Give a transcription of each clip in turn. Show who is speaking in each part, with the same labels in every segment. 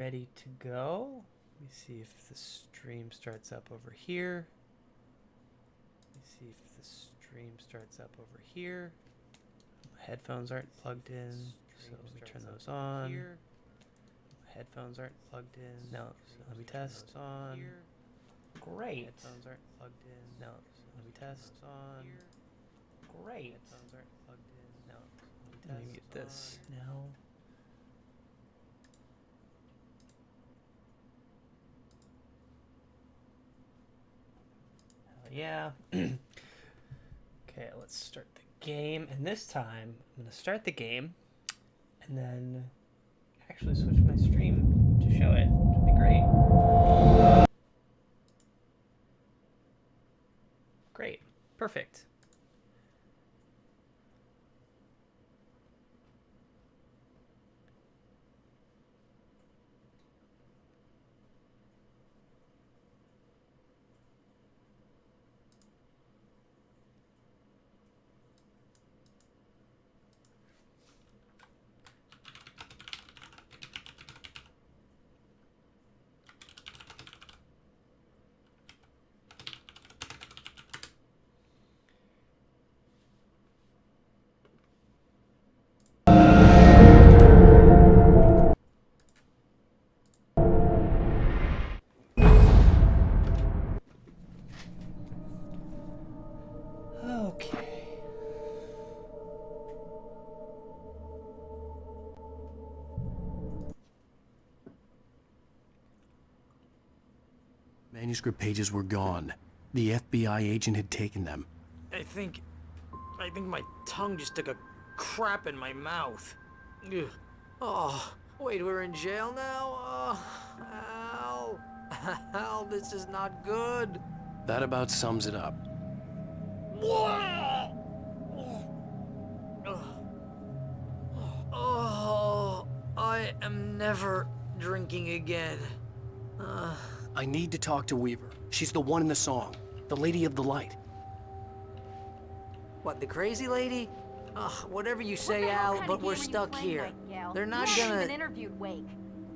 Speaker 1: Ready to go. Let me see if the stream starts up over here. My headphones aren't plugged in, so let me turn those on. My headphones aren't plugged in. No, so let me test on. Great. Headphones aren't plugged in. No, so let me test on. Great. Headphones aren't plugged in. No, so let me get this now. Yeah. Okay, let's start the game. And this time, I'm going to start the game and then actually switch my stream to show it, which would be great. Great. Perfect.
Speaker 2: Manuscript pages were gone. The FBI agent had taken them.
Speaker 3: I think my tongue just took a crap in my mouth. Ugh. Oh, wait, we're in jail now? Oh, Al. Al, this is not good.
Speaker 2: That about sums it up.
Speaker 3: Oh, I am never drinking again.
Speaker 2: I need to talk to Weaver. She's the one in the song. The Lady of the Light.
Speaker 3: What, the crazy lady? Ugh, whatever you say, Al, but we're stuck here. They're not gonna...
Speaker 4: interviewed Wake.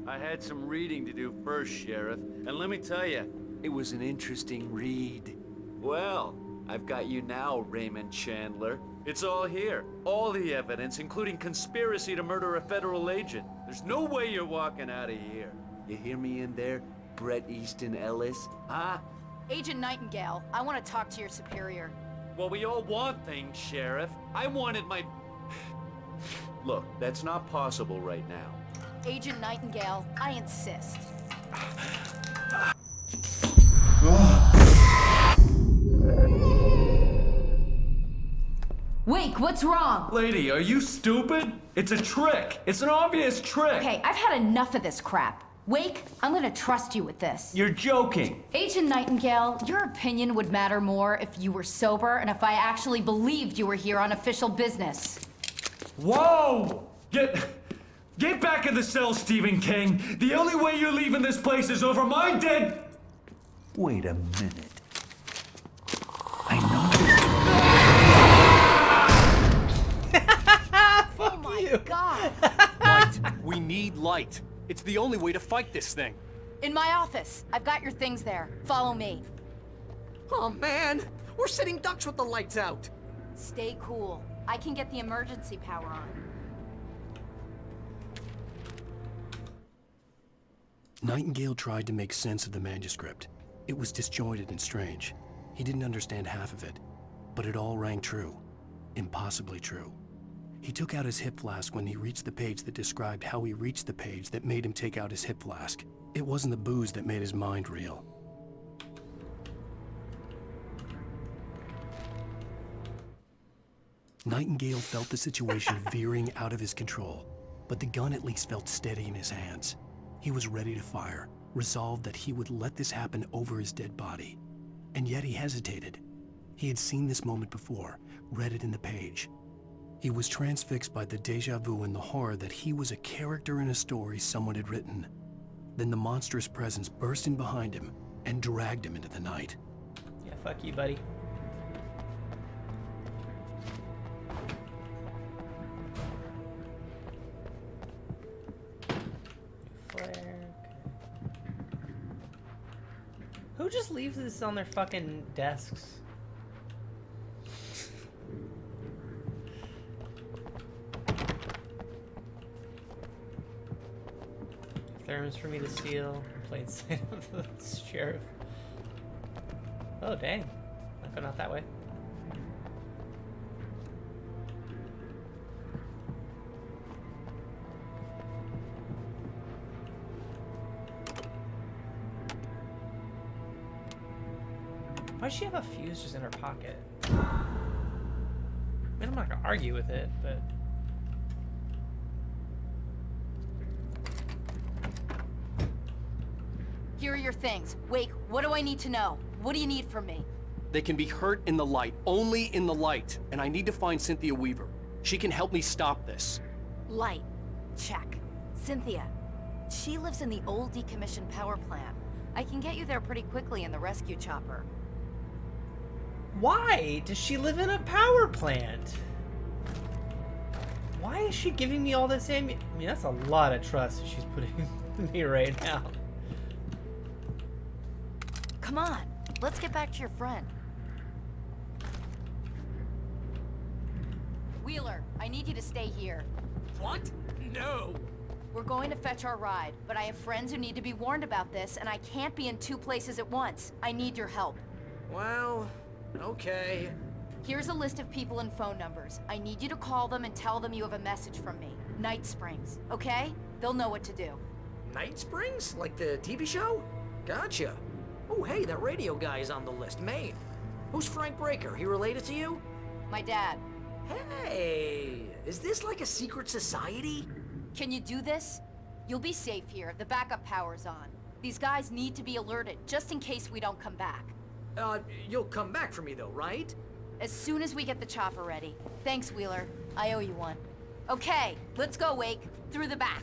Speaker 5: I had some reading to do first, Sheriff, and let me tell you, it was an interesting read. Well, I've got you now, Raymond Chandler. It's all here. All the evidence, including conspiracy to murder a federal agent. There's no way you're walking out of here. You hear me in there, Bret Easton Ellis? Huh?
Speaker 4: Agent Nightingale, I want to talk to your superior.
Speaker 5: Well, we all want things, Sheriff. I wanted my... Look, that's not possible right now.
Speaker 4: Agent Nightingale, I insist. Wake, what's wrong?
Speaker 6: Lady, are you stupid? It's a trick. It's an obvious trick.
Speaker 4: Okay, I've had enough of this crap. Wake, I'm gonna trust you with this.
Speaker 6: You're joking.
Speaker 4: Agent Nightingale, your opinion would matter more if you were sober and if I actually believed you were here on official business.
Speaker 6: Whoa! Get back in the cell, Stephen King. The only way you're leaving this place is over my dead...
Speaker 7: Wait a minute. I know.
Speaker 4: Oh my God!
Speaker 2: Light. We need light. It's the only way to fight this thing.
Speaker 4: In my office. I've got your things there. Follow me.
Speaker 3: Oh, man! We're sitting ducks with the lights out!
Speaker 4: Stay cool. I can get the emergency power on.
Speaker 2: Nightingale tried to make sense of the manuscript. It was disjointed and strange. He didn't understand half of it, but it all rang true. Impossibly true. He took out his hip flask when he reached the page that described how he reached the page that made him take out his hip flask. It wasn't the booze that made his mind reel. Nightingale felt the situation veering out of his control, but the gun at least felt steady in his hands. He was ready to fire, resolved that he would let this happen over his dead body. And yet he hesitated. He had seen this moment before, read it in the page. He was transfixed by the déjà vu and the horror that he was a character in a story someone had written. Then the monstrous presence burst in behind him and dragged him into the night.
Speaker 1: Yeah, fuck you, buddy. Flare. Who just leaves this on their fucking desks? Thermos for me to steal. Plain sight of the sheriff. Oh, dang. Not going out that way. Why does she have a fuse just in her pocket? I mean, I'm not gonna argue with it, but...
Speaker 4: Here are your things. Wake, what do I need to know? What do you need from me?
Speaker 2: They can be hurt in the light, only in the light. And I need to find Cynthia Weaver. She can help me stop this.
Speaker 4: Light. Check. Cynthia. She lives in the old decommissioned power plant. I can get you there pretty quickly in the rescue chopper.
Speaker 1: Why does she live in a power plant? Why is she giving me all this ammunition? I mean, that's a lot of trust she's putting in me right now.
Speaker 4: Come on, let's get back to your friend. Wheeler, I need you to stay here.
Speaker 3: What? No.
Speaker 4: We're going to fetch our ride, but I have friends who need to be warned about this, and I can't be in 2 places at once. I need your help.
Speaker 3: Well, okay.
Speaker 4: Here's a list of people and phone numbers. I need you to call them and tell them you have a message from me. Night Springs, okay? They'll know what to do.
Speaker 3: Night Springs? Like the TV show? Gotcha. Oh, hey, that radio guy is on the list, Maine. Who's Frank Breaker? He related to you?
Speaker 4: My dad.
Speaker 3: Hey, is this like a secret society?
Speaker 4: Can you do this? You'll be safe here. The backup power's on. These guys need to be alerted, just in case we don't come back.
Speaker 3: You'll come back for me though, right?
Speaker 4: As soon as we get the chopper ready. Thanks, Wheeler. I owe you one. Okay, let's go, Wake. Through the back.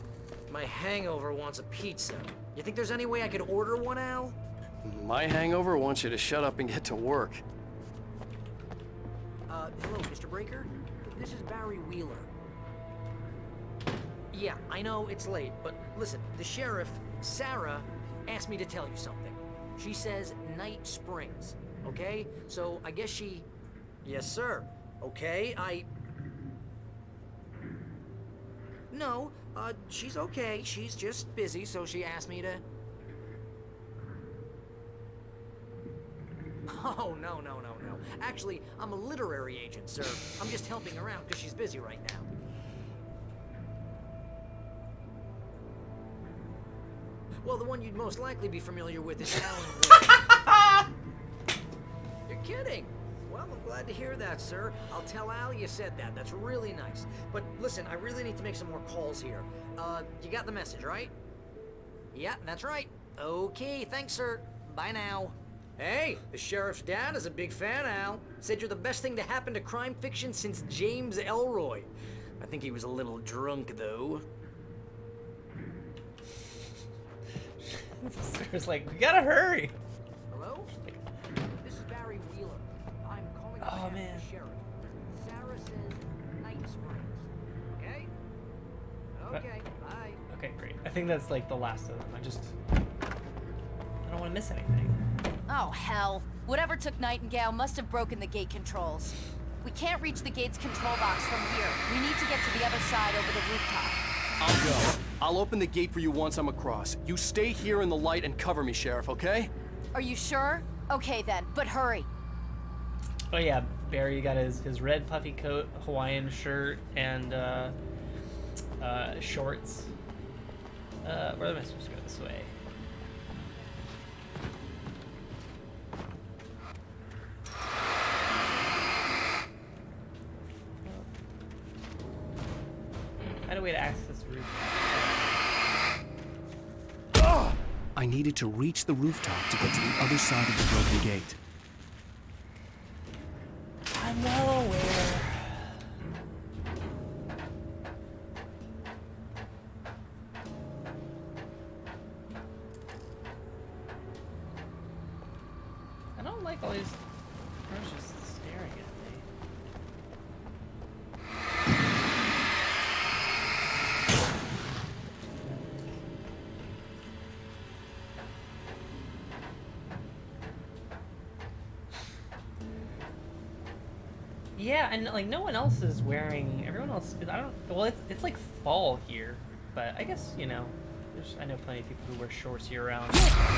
Speaker 3: My hangover wants a pizza. You think there's any way I could order one, Al?
Speaker 2: My hangover wants you to shut up and get to work.
Speaker 3: Hello, Mr. Breaker? This is Barry Wheeler. Yeah, I know it's late, but listen, the sheriff, Sarah, asked me to tell you something. She says Night Springs, okay? So I guess she... Yes, sir. Okay, No, she's okay. She's just busy, so she asked me to... Oh, no. Actually, I'm a literary agent, sir. I'm just helping her out because she's busy right now. Well, the one you'd most likely be familiar with is Alan Wake. You're kidding. Well, I'm glad to hear that, sir. I'll tell Al you said that. That's really nice. But listen, I really need to make some more calls here. You got the message, right? Yeah, that's right. Okay, thanks, sir. Bye now. Hey, the sheriff's dad is a big fan, Al. Said you're the best thing to happen to crime fiction since James Ellroy. I think he was a little drunk, though.
Speaker 1: Sarah's like, we gotta hurry.
Speaker 3: Hello? This is Barry Wheeler. I'm calling
Speaker 1: Oh,
Speaker 3: on behalf
Speaker 1: man.
Speaker 3: of the sheriff. Sarah says Night Springs. Okay? Okay, bye.
Speaker 1: Okay, great. I think that's like the last of them. I don't want to miss anything.
Speaker 4: Oh, hell. Whatever took Nightingale must have broken the gate controls. We can't reach the gate's control box from here. We need to get to the other side over the rooftop.
Speaker 2: I'll go. I'll open the gate for you once I'm across. You stay here in the light and cover me, Sheriff, okay?
Speaker 4: Are you sure? Okay then, but hurry.
Speaker 1: Oh yeah, Barry got his red puffy coat, Hawaiian shirt, and shorts. Where am I supposed to go? This way. Find a way to access the roof.
Speaker 2: I needed to reach the rooftop to get to the other side of the broken gate.
Speaker 1: I'm well aware. I don't like all these girls just staring at me. Yeah, and like no one else is wearing. Everyone else. I don't. Well, it's like fall here, but I guess you know. I know plenty of people who wear shorts year round. Oh.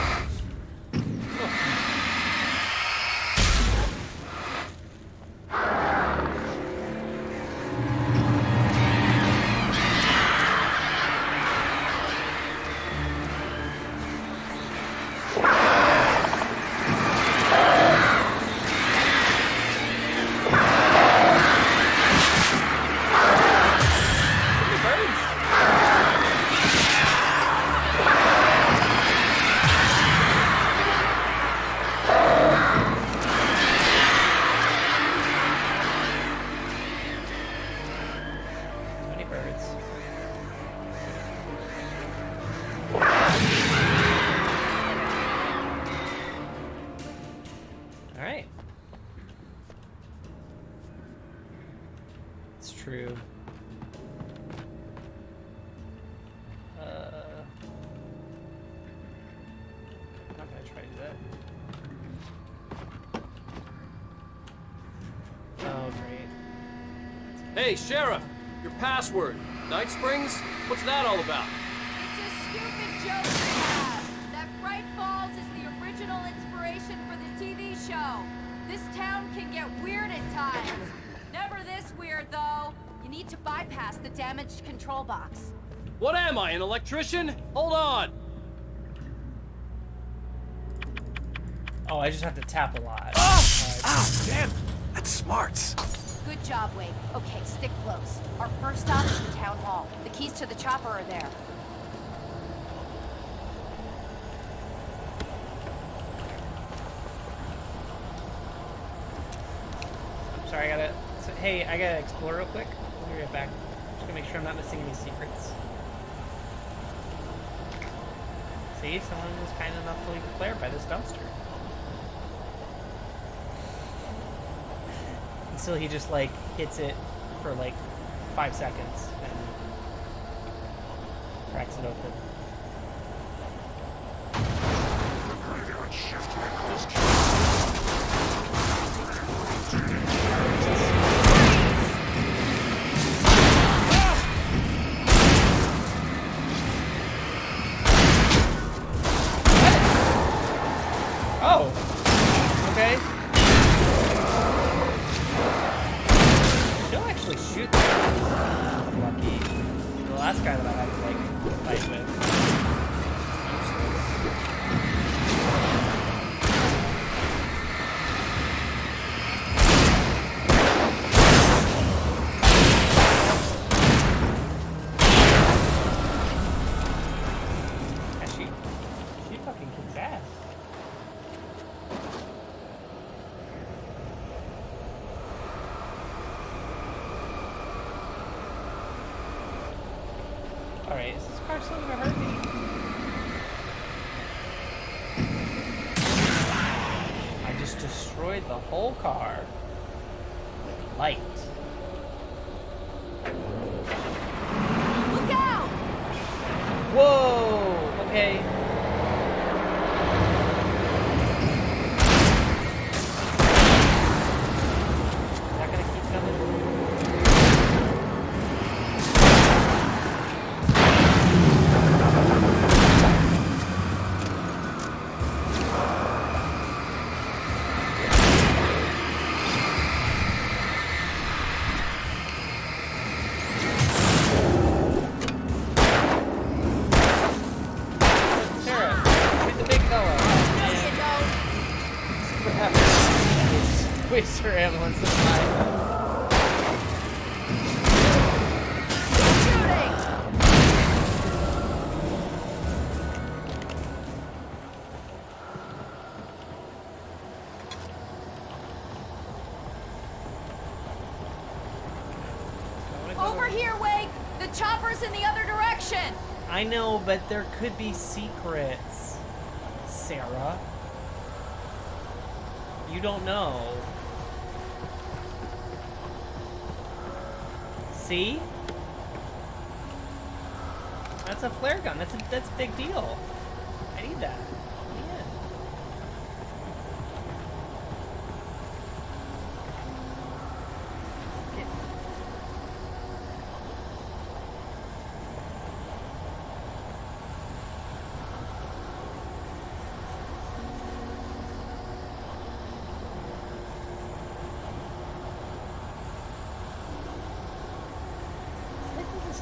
Speaker 1: True. I'm not gonna try to do that. Oh, great.
Speaker 8: Hey, Sheriff! Your password. Night Springs? What's that all about?
Speaker 4: It's a stupid joke we have. That Bright Falls is the original inspiration for the TV show. This town can get weird at times. Never this weird, though. You need to bypass the damaged control box.
Speaker 8: What am I, an electrician? Hold on!
Speaker 1: Oh, I just have to tap a lot.
Speaker 2: Oh, damn! That's smart.
Speaker 4: Good job, Wade. Okay, stick close. Our first stop is the town hall. The keys to the chopper are there.
Speaker 1: Sorry, hey, I gotta explore real quick. I'll be right back. Just gonna make sure I'm not missing any secrets. See, someone was kind enough to leave a flare by this dumpster. And still, he just like hits it for like 5 seconds and cracks it open. Oh, okay. She'll actually shoot them. Lucky. The last guy that I had to like fight with. Yeah, she fucking kicks ass. Alright, is this car still gonna hurt me? I just destroyed the whole car with light.
Speaker 4: Look out!
Speaker 1: Whoa! Okay. Is that gonna keep coming? Sarah, hit the big fella.
Speaker 4: No, you don't.
Speaker 1: Waste her ambulance this time.
Speaker 4: Shooting! Over here, Wade! The chopper's in the other direction!
Speaker 1: I know, but there could be secrets, Sarah. You don't know. See? That's a flare gun. That's a big deal. I need that. Yeah.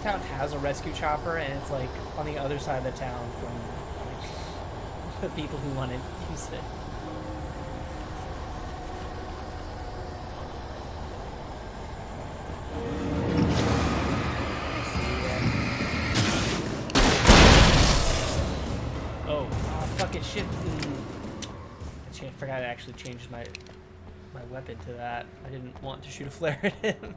Speaker 1: town has a rescue chopper, and it's like on the other side of the town from like the people who want to use it. Oh, fucking shit. I forgot I actually changed my weapon to that. I didn't want to shoot a flare at him.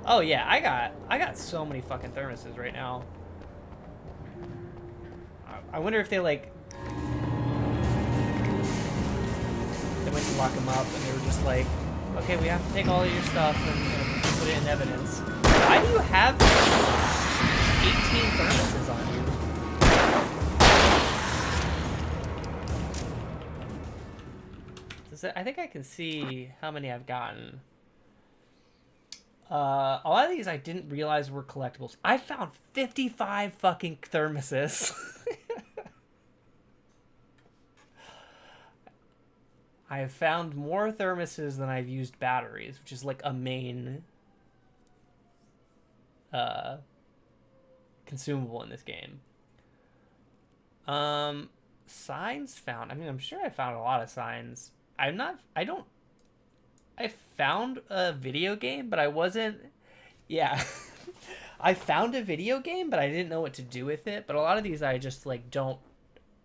Speaker 1: Oh yeah, I got so many fucking thermoses right now. I wonder if they like they went to lock him up and they were just like, okay, we have to take all of your stuff and put it in evidence. Why do you have 18 thermoses on you? I think I can see how many I've gotten. A lot of these I didn't realize were collectibles. I found 55 fucking thermoses. I have found more thermoses than I've used batteries, which is like a main consumable in this game. Signs found. I mean, I'm sure I found a lot of signs. I found a video game, but I wasn't, yeah. I found a video game, but I didn't know what to do with it. But a lot of these I just like don't,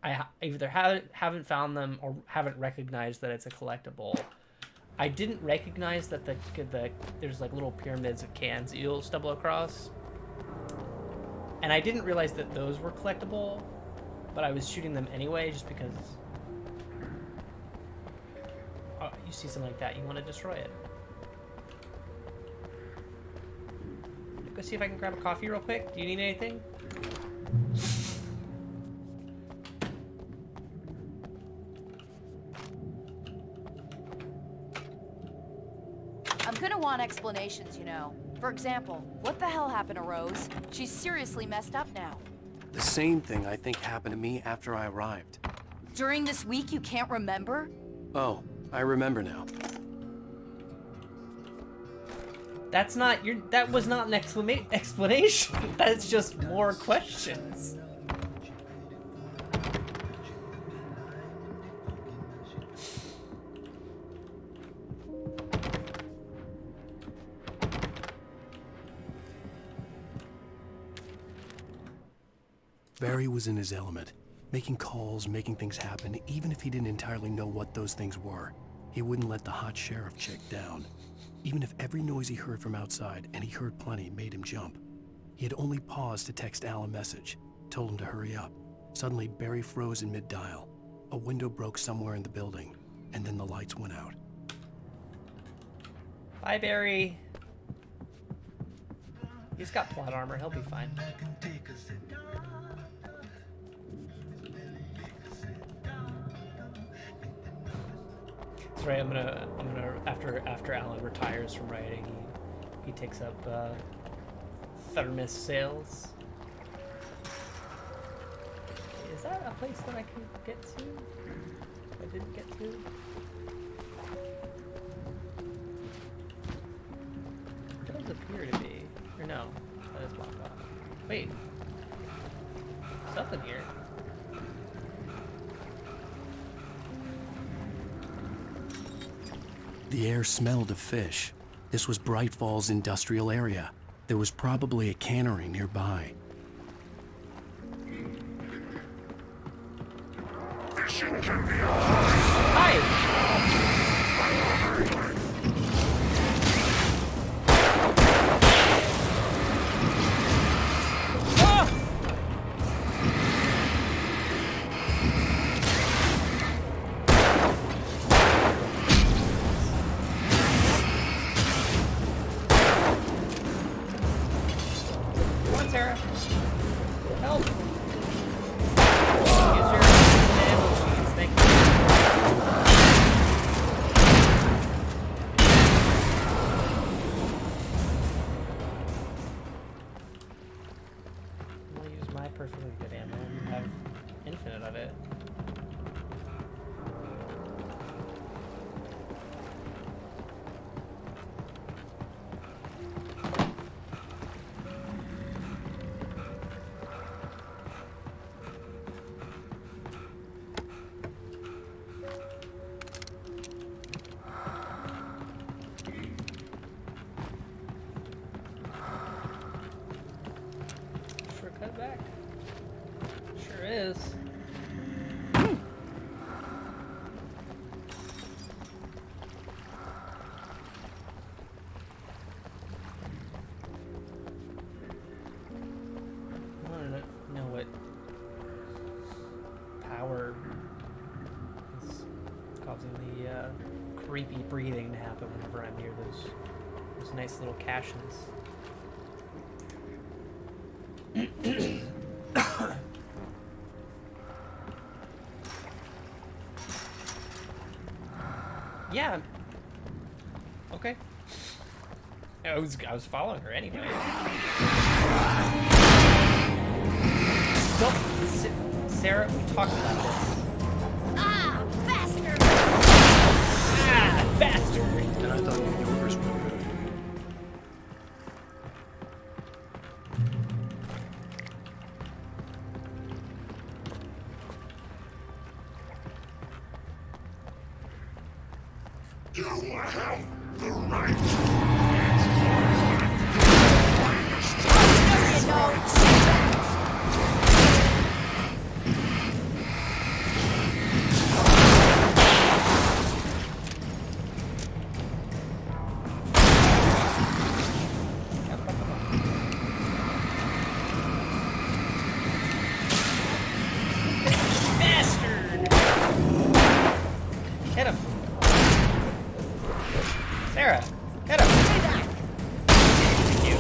Speaker 1: I either haven't found them or haven't recognized that it's a collectible. I didn't recognize that there's like little pyramids of cans that you'll stumble across. And I didn't realize that those were collectible, but I was shooting them anyway just because you see something like that, you want to destroy it. Go see if I can grab a coffee real quick. Do you need anything?
Speaker 4: I'm gonna want explanations, you know. For example, what the hell happened to Rose? She's seriously messed up now.
Speaker 2: The same thing I think happened to me after I arrived.
Speaker 4: During this week, you can't remember?
Speaker 2: Oh, I remember now.
Speaker 1: That's not that was not an explanation. That's just more questions.
Speaker 2: Barry was in his element, making calls, making things happen, even if he didn't entirely know what those things were. He wouldn't let the hot sheriff chick down. Even if every noise he heard from outside, and he heard plenty, made him jump. He had only paused to text Al a message, told him to hurry up. Suddenly, Barry froze in mid-dial. A window broke somewhere in the building, and then the lights went out.
Speaker 1: Bye, Barry. He's got plot armor. He'll be fine. That's right. I'm gonna after Alan retires from writing, he takes up thermos sales. Is that a place that I can get to? I didn't get to. It does appear to be. Or no, that is blocked off. Wait. Something here.
Speaker 2: The air smelled of fish. This was Bright Falls industrial area. There was probably a cannery nearby.
Speaker 1: Hi! Sure is. I want to know what power is causing the creepy breathing to happen whenever I'm near those nice little cations. Yeah. Okay. I was following her anyway. Don't, Sarah, we talked about this.
Speaker 4: Ah, bastard!
Speaker 1: Ah, bastard!
Speaker 2: And I thought New Yorkers were rude.
Speaker 1: Bastard! Hit him. Sarah, hit him. Thank you.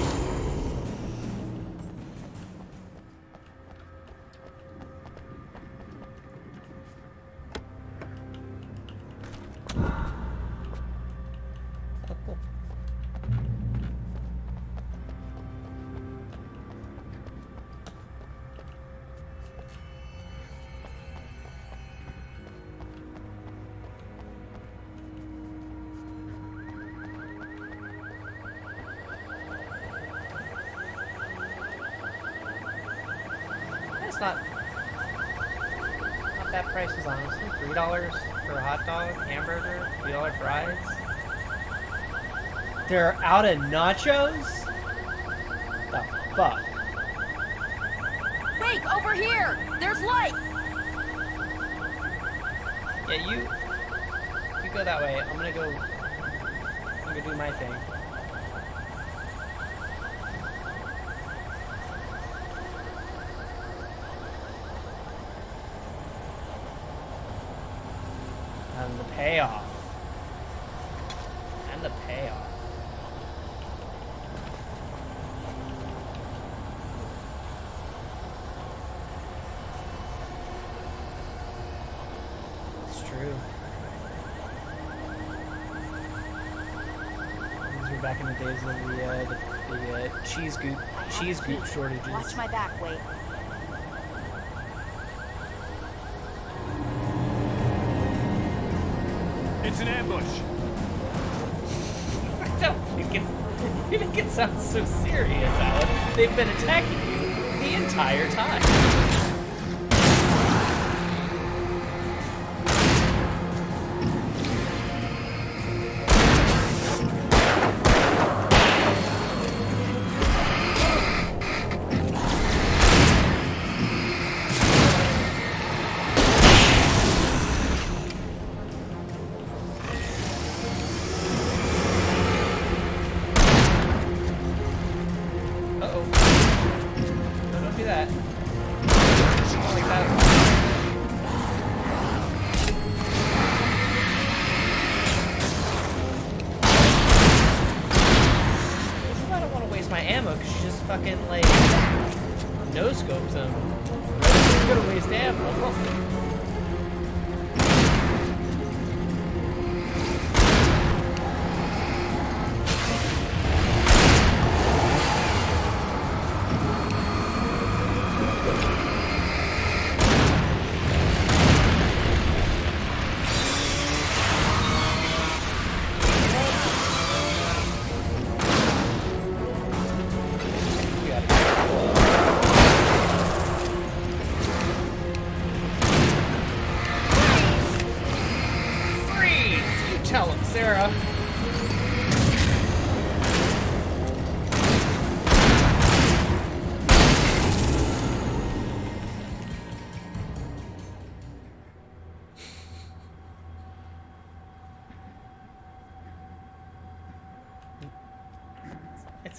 Speaker 1: Oh, cool. That's not bad prices, honestly. $3 for a hot dog, hamburger, $3 fries. They're out of nachos? The fuck?
Speaker 4: Wait, over here! There's light!
Speaker 1: Yeah, you go that way. I'm gonna go do my thing. And the payoff. And the payoff. It's true. These were back in the days of the cheese goop shortages.
Speaker 4: Watch my back, wait.
Speaker 6: It's an ambush.
Speaker 1: I don't think you think it sounds so serious, Alan. They've been attacking you the entire time. Uh-oh. No, don't do that. Don't like that. This is why I don't want to waste my ammo, because she just fucking, like, no-scopes him. I'm gonna waste ammo.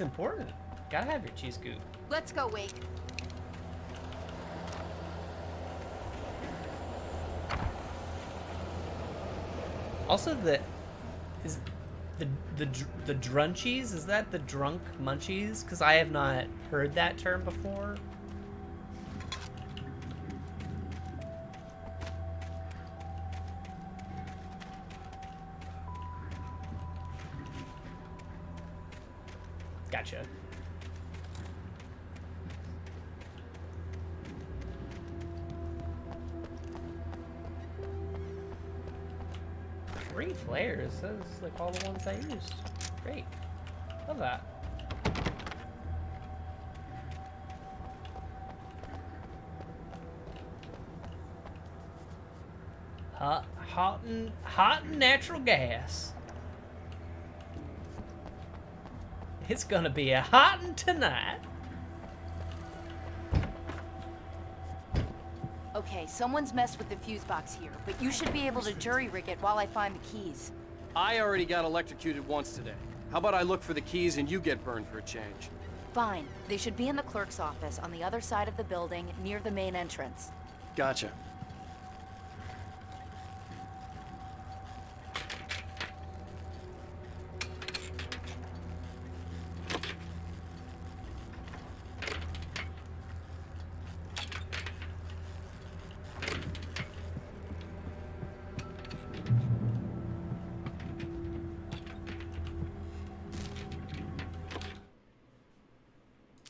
Speaker 1: important. Gotta have your cheese scoop.
Speaker 4: Let's go, Wake.
Speaker 1: Also, the drunchies, is that the drunk munchies? Because I have not heard that term before. Gotcha. Three flares. That's like all the ones I used. Great. Love that. Hot and natural gas. It's gonna be a hot one tonight.
Speaker 4: Okay, someone's messed with the fuse box here, but you should be able to jury-rig it while I find the keys.
Speaker 8: I already got electrocuted once today. How about I look for the keys and you get burned for a change?
Speaker 4: Fine. They should be in the clerk's office on the other side of the building, near the main entrance.
Speaker 8: Gotcha.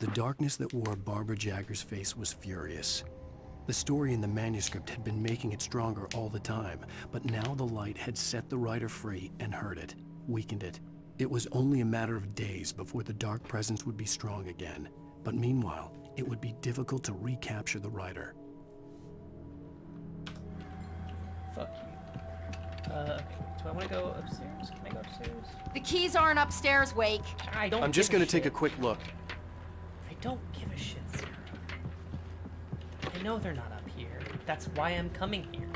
Speaker 2: The darkness that wore Barbara Jagger's face was furious. The story in the manuscript had been making it stronger all the time, but now the light had set the writer free and hurt it, weakened it. It was only a matter of days before the dark presence would be strong again, but meanwhile, it would be difficult to recapture the writer.
Speaker 1: Fuck you. Okay. Do I want to go upstairs? Can I go upstairs?
Speaker 4: The keys aren't upstairs, Wake.
Speaker 1: I don't.
Speaker 8: I'm just
Speaker 1: give
Speaker 8: gonna take a
Speaker 1: shit.
Speaker 8: quick look.
Speaker 1: I don't give a shit, Sarah. I know they're not up here. That's why I'm coming here.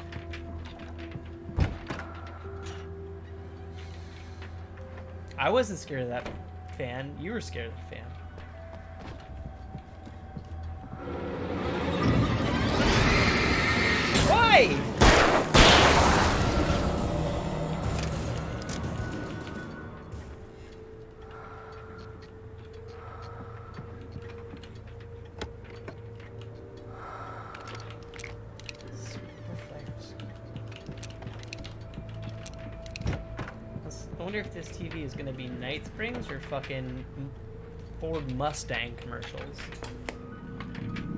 Speaker 1: I wasn't scared of that fan. You were scared of the fan. Why? I wonder if this TV is gonna be Night Springs or fucking Ford Mustang commercials.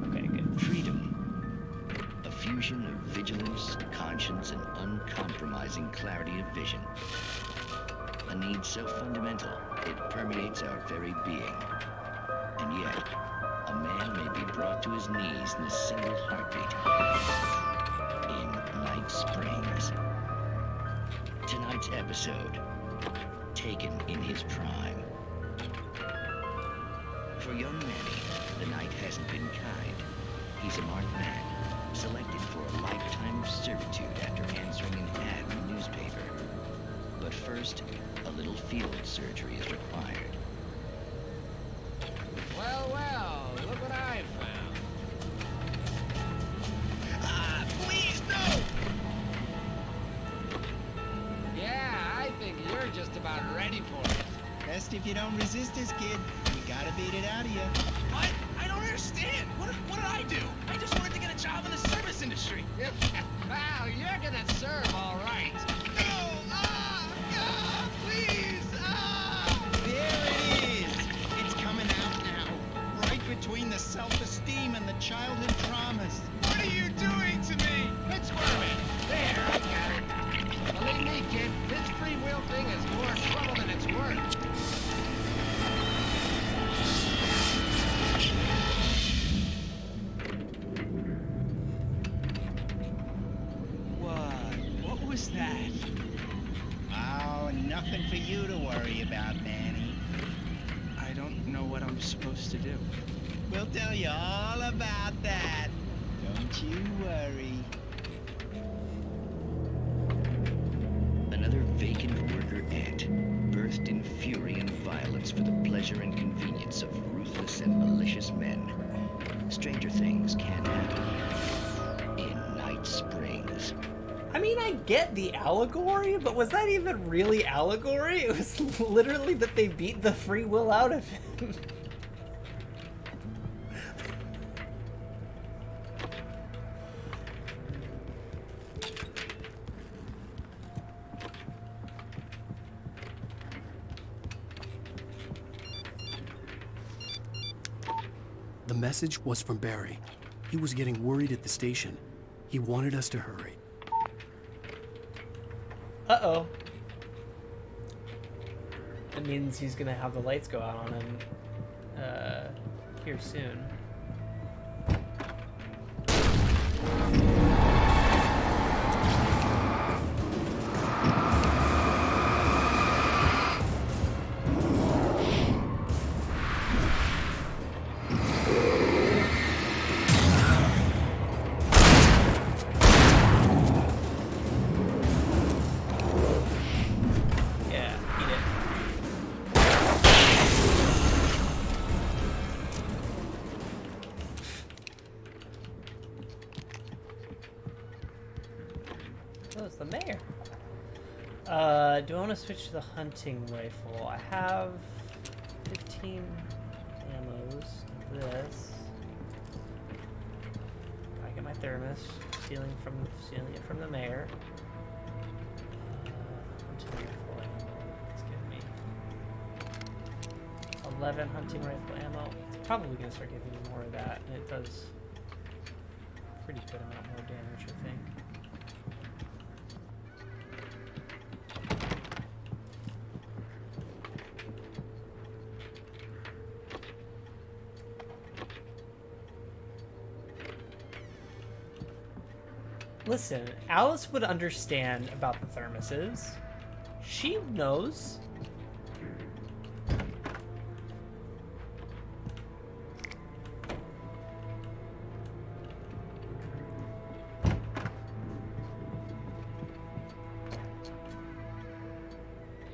Speaker 1: Okay, good.
Speaker 9: Freedom. A fusion of vigilance, conscience, and uncompromising clarity of vision. A need so fundamental, it permeates our very being. And yet, a man may be brought to his knees in a single heartbeat. In Night Springs. Tonight's episode, Taken in His Prime. For young Manny, the night hasn't been kind. He's a marked man, selected for a lifetime of servitude after answering an ad in the newspaper. But first, a little field surgery is required.
Speaker 10: Well, well, look what I found.
Speaker 9: Please, no!
Speaker 10: Yeah, I think you're just about ready for it.
Speaker 11: Best if you don't resist this, kid. We gotta beat it out of you.
Speaker 12: What? I don't understand. What did I do? I just wanted to get a job in the service industry.
Speaker 10: Wow, you're gonna serve all right.
Speaker 12: No! Please!
Speaker 11: There it is. It's coming out now. Right between the self-esteem and the childhood traumas.
Speaker 12: What are you doing to me?
Speaker 10: Quit squirming. There, I got it. Believe me, kid, this free will thing is more trouble than it's worth.
Speaker 11: What was that? Oh, nothing for you to worry about, Manny.
Speaker 12: I don't know what I'm supposed to do.
Speaker 11: We'll tell you all about that. Don't you worry.
Speaker 9: Another vacant worker ant, birthed in fury and violence for the pleasure and convenience
Speaker 1: I mean, I get the allegory, but was that even really allegory? It was literally that they beat the free will out of him.
Speaker 2: The message was from Barry. He was getting worried at the station. He wanted us to hurry.
Speaker 1: Uh-oh. That means he's gonna have the lights go out on him here soon. The mayor. Do I want to switch to the hunting rifle? I have 15 ammos of this. I get my thermos, stealing it from the mayor. Hunting rifle ammo. Let's give me 11 hunting rifle ammo. It's probably gonna start giving me more of that, and it does a pretty good amount more damage, I think. Listen, Alice would understand about the thermoses. She knows.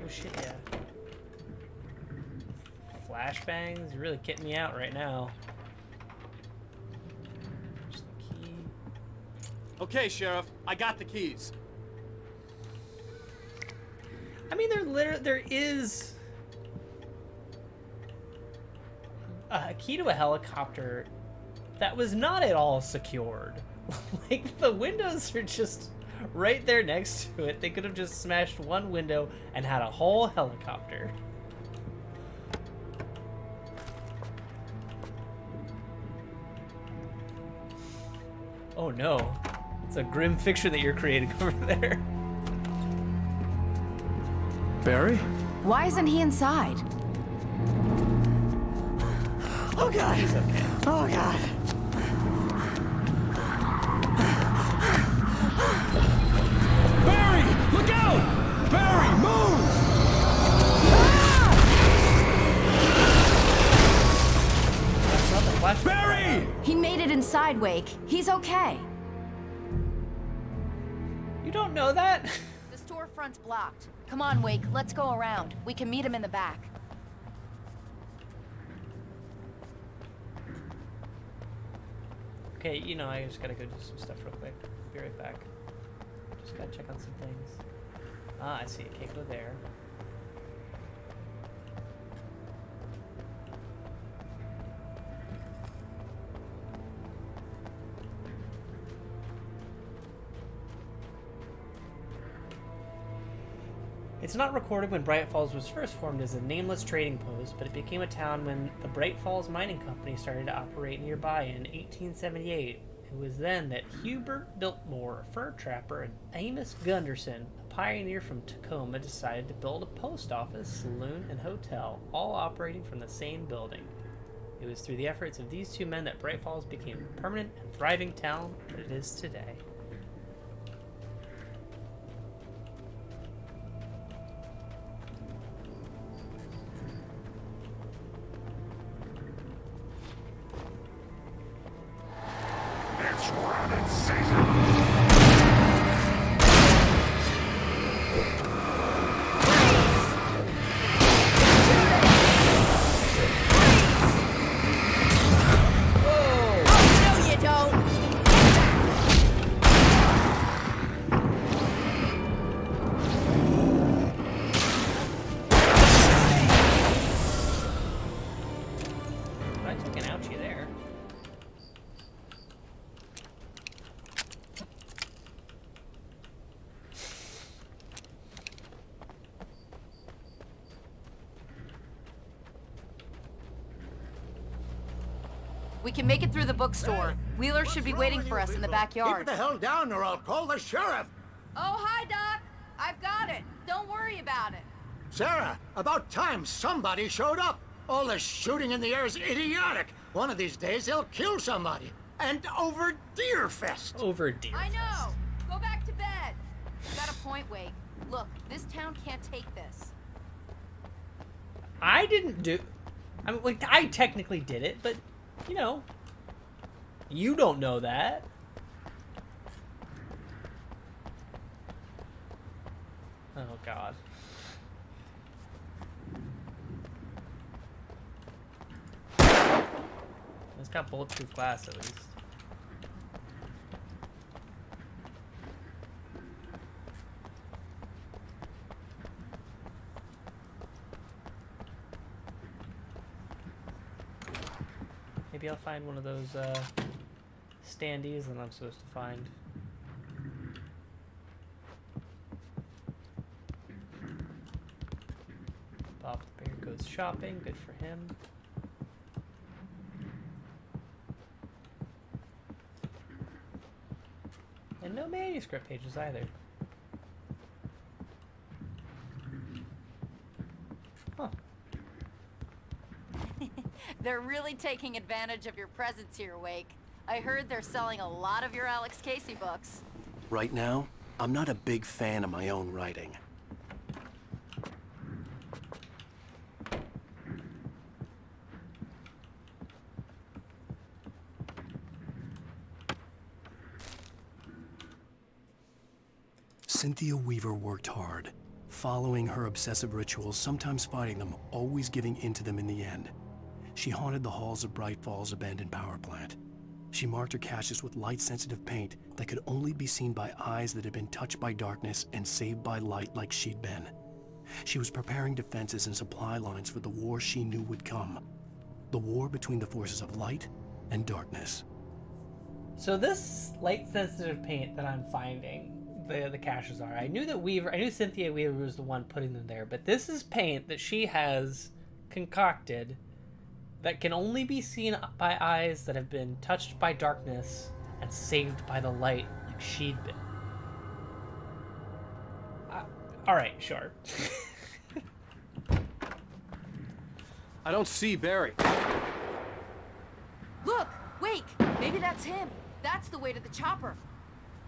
Speaker 1: Oh shit, yeah. Flashbangs? You're really kidding me out right now.
Speaker 8: Okay, Sheriff, I got the keys.
Speaker 1: I mean, there is a key to a helicopter that was not at all secured. Like, the windows are just right there next to it. They could have just smashed one window and had a whole helicopter. Oh no. It's a grim fiction that you're creating over there.
Speaker 2: Barry?
Speaker 13: Why isn't he inside?
Speaker 1: Oh god. He's okay.
Speaker 13: Oh god.
Speaker 6: Barry! Look out! Barry, move!
Speaker 1: That's not the flashback.
Speaker 6: Barry!
Speaker 13: He made it inside, Wake. He's okay.
Speaker 1: You don't know that?
Speaker 4: The storefront's blocked. Come on, Wake, let's go around. We can meet him in the back.
Speaker 1: Okay, you know, I just gotta go do some stuff real quick. Be right back. Just gotta check on some things. Ah, I see. I can't go there. It's not recorded when Bright Falls was first formed as a nameless trading post, but it became a town when the Bright Falls Mining Company started to operate nearby in 1878. It was then that Hubert Biltmore, a fur trapper, and Amos Gunderson, a pioneer from Tacoma, decided to build a post office, saloon, and hotel, all operating from the same building. It was through the efforts of these two men that Bright Falls became a permanent and thriving town that it is today.
Speaker 4: We can make it through the bookstore. Wheeler should be waiting for us in the backyard.
Speaker 10: Keep it the hell down or I'll call the sheriff.
Speaker 4: Oh, hi, Doc. I've got it. Don't worry about it.
Speaker 10: Sarah, about time somebody showed up. All this shooting in the air is idiotic. One of these days they'll kill somebody. And over Deerfest.
Speaker 1: Over Deerfest.
Speaker 4: I know. Go back to bed. You got a point, Wake. Look, this town can't take this.
Speaker 1: I didn't do... I mean, like, I technically did it, but, you know, you don't know that. Oh, God. It's got bulletproof glass, at least. Maybe I'll find one of those standees that I'm supposed to find. Bob the Bear goes shopping. Good for him. And no manuscript pages either. Huh.
Speaker 4: They're really taking advantage of your presence here, Wake. I heard they're selling a lot of your Alex Casey books.
Speaker 2: Right now, I'm not a big fan of my own writing. Cynthia Weaver worked hard, following her obsessive rituals, sometimes fighting them, always giving in to them in the end. She haunted the halls of Bright Falls abandoned power plant. She marked her caches with light-sensitive paint that could only be seen by eyes that had been touched by darkness and saved by light like she'd been. She was preparing defenses and supply lines for the war she knew would come. The war between the forces of light and darkness.
Speaker 1: So this light-sensitive paint that I'm finding, the caches are, I knew Cynthia Weaver was the one putting them there, but this is paint that she has concocted that can only be seen by eyes that have been touched by darkness and saved by the light like she'd been. Alright, sure.
Speaker 8: I don't see Barry.
Speaker 4: Look! Wake! Maybe that's him. That's the way to the chopper.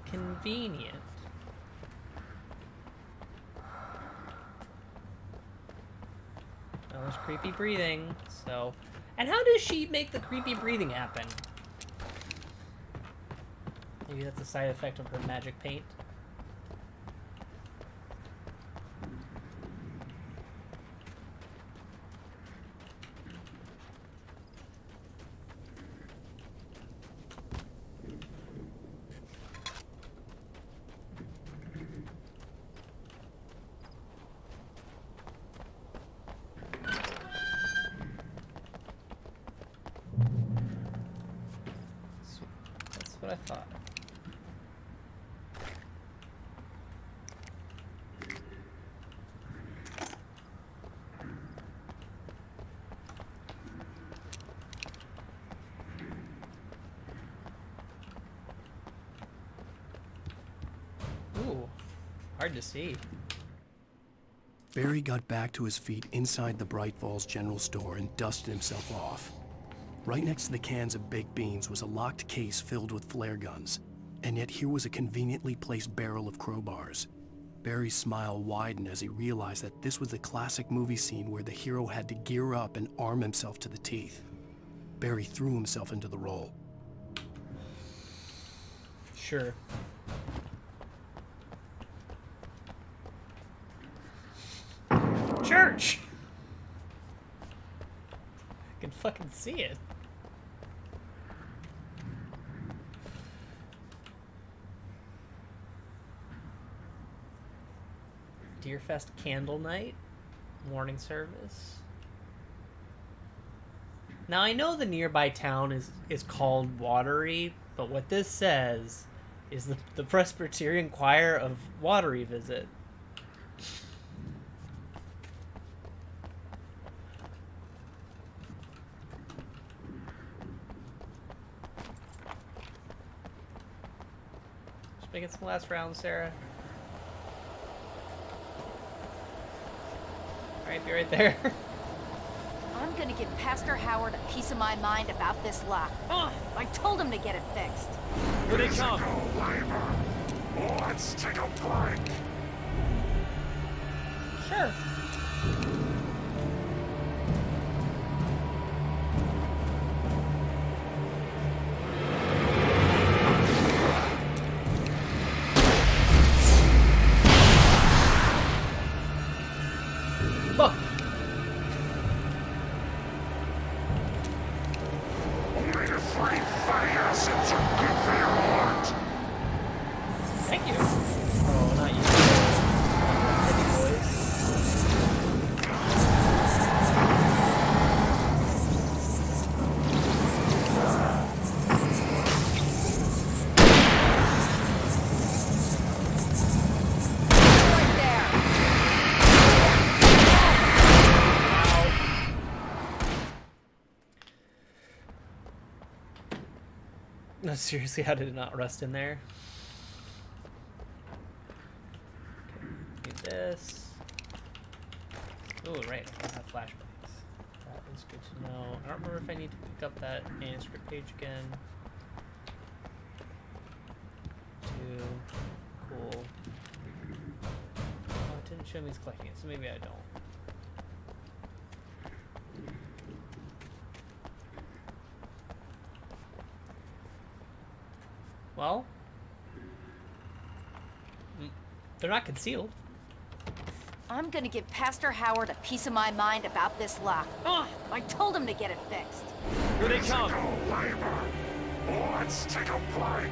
Speaker 1: Convenient. Well, there's creepy breathing, so... And how does she make the creepy breathing happen? Maybe that's a side effect of her magic paint. What I thought. Ooh, hard to see.
Speaker 2: Barry got back to his feet inside the Bright Falls General Store and dusted himself off. Right next to the cans of baked beans was a locked case filled with flare guns, and yet here was a conveniently placed barrel of crowbars. Barry's smile widened as he realized that this was the classic movie scene where the hero had to gear up and arm himself to the teeth. Barry threw himself into the role.
Speaker 1: Sure. Church! I can fucking see it. Deerfest candle night, morning service. Now I know the nearby town is called Watery, but what this says is the Presbyterian Choir of Watery visit. Make it some last round, Sarah. Alright, be right there.
Speaker 4: I'm gonna give Pastor Howard a piece of my mind about this lock. Ugh, I told him to get it fixed.
Speaker 8: Here they come.
Speaker 14: Let's take a break.
Speaker 1: Sure.
Speaker 2: Thank you. Oh, not you. Heavy
Speaker 1: No, seriously, how did it not rust in there? Okay, do this. Oh, right, I don't have flashbangs. That is good to know. I don't remember if I need to pick up that manuscript page again. Cool. Oh, it didn't show me he's collecting it, so maybe I don't. Well, they're not concealed.
Speaker 4: I'm gonna give Pastor Howard a piece of my mind about this lock. Ugh, I told him to get it fixed.
Speaker 8: Here they come.
Speaker 14: Let's take a break.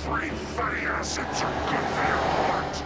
Speaker 14: Free fatty acids are good for your heart.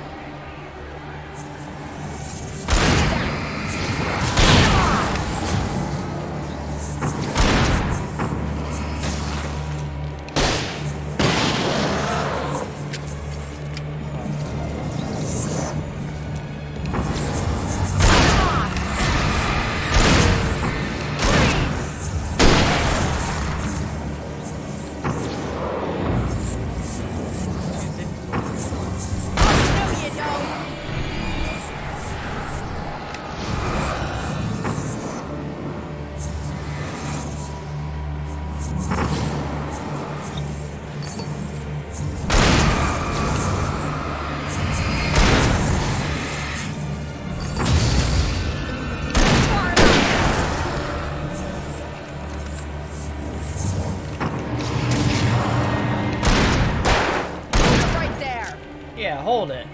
Speaker 1: Yeah, hold it.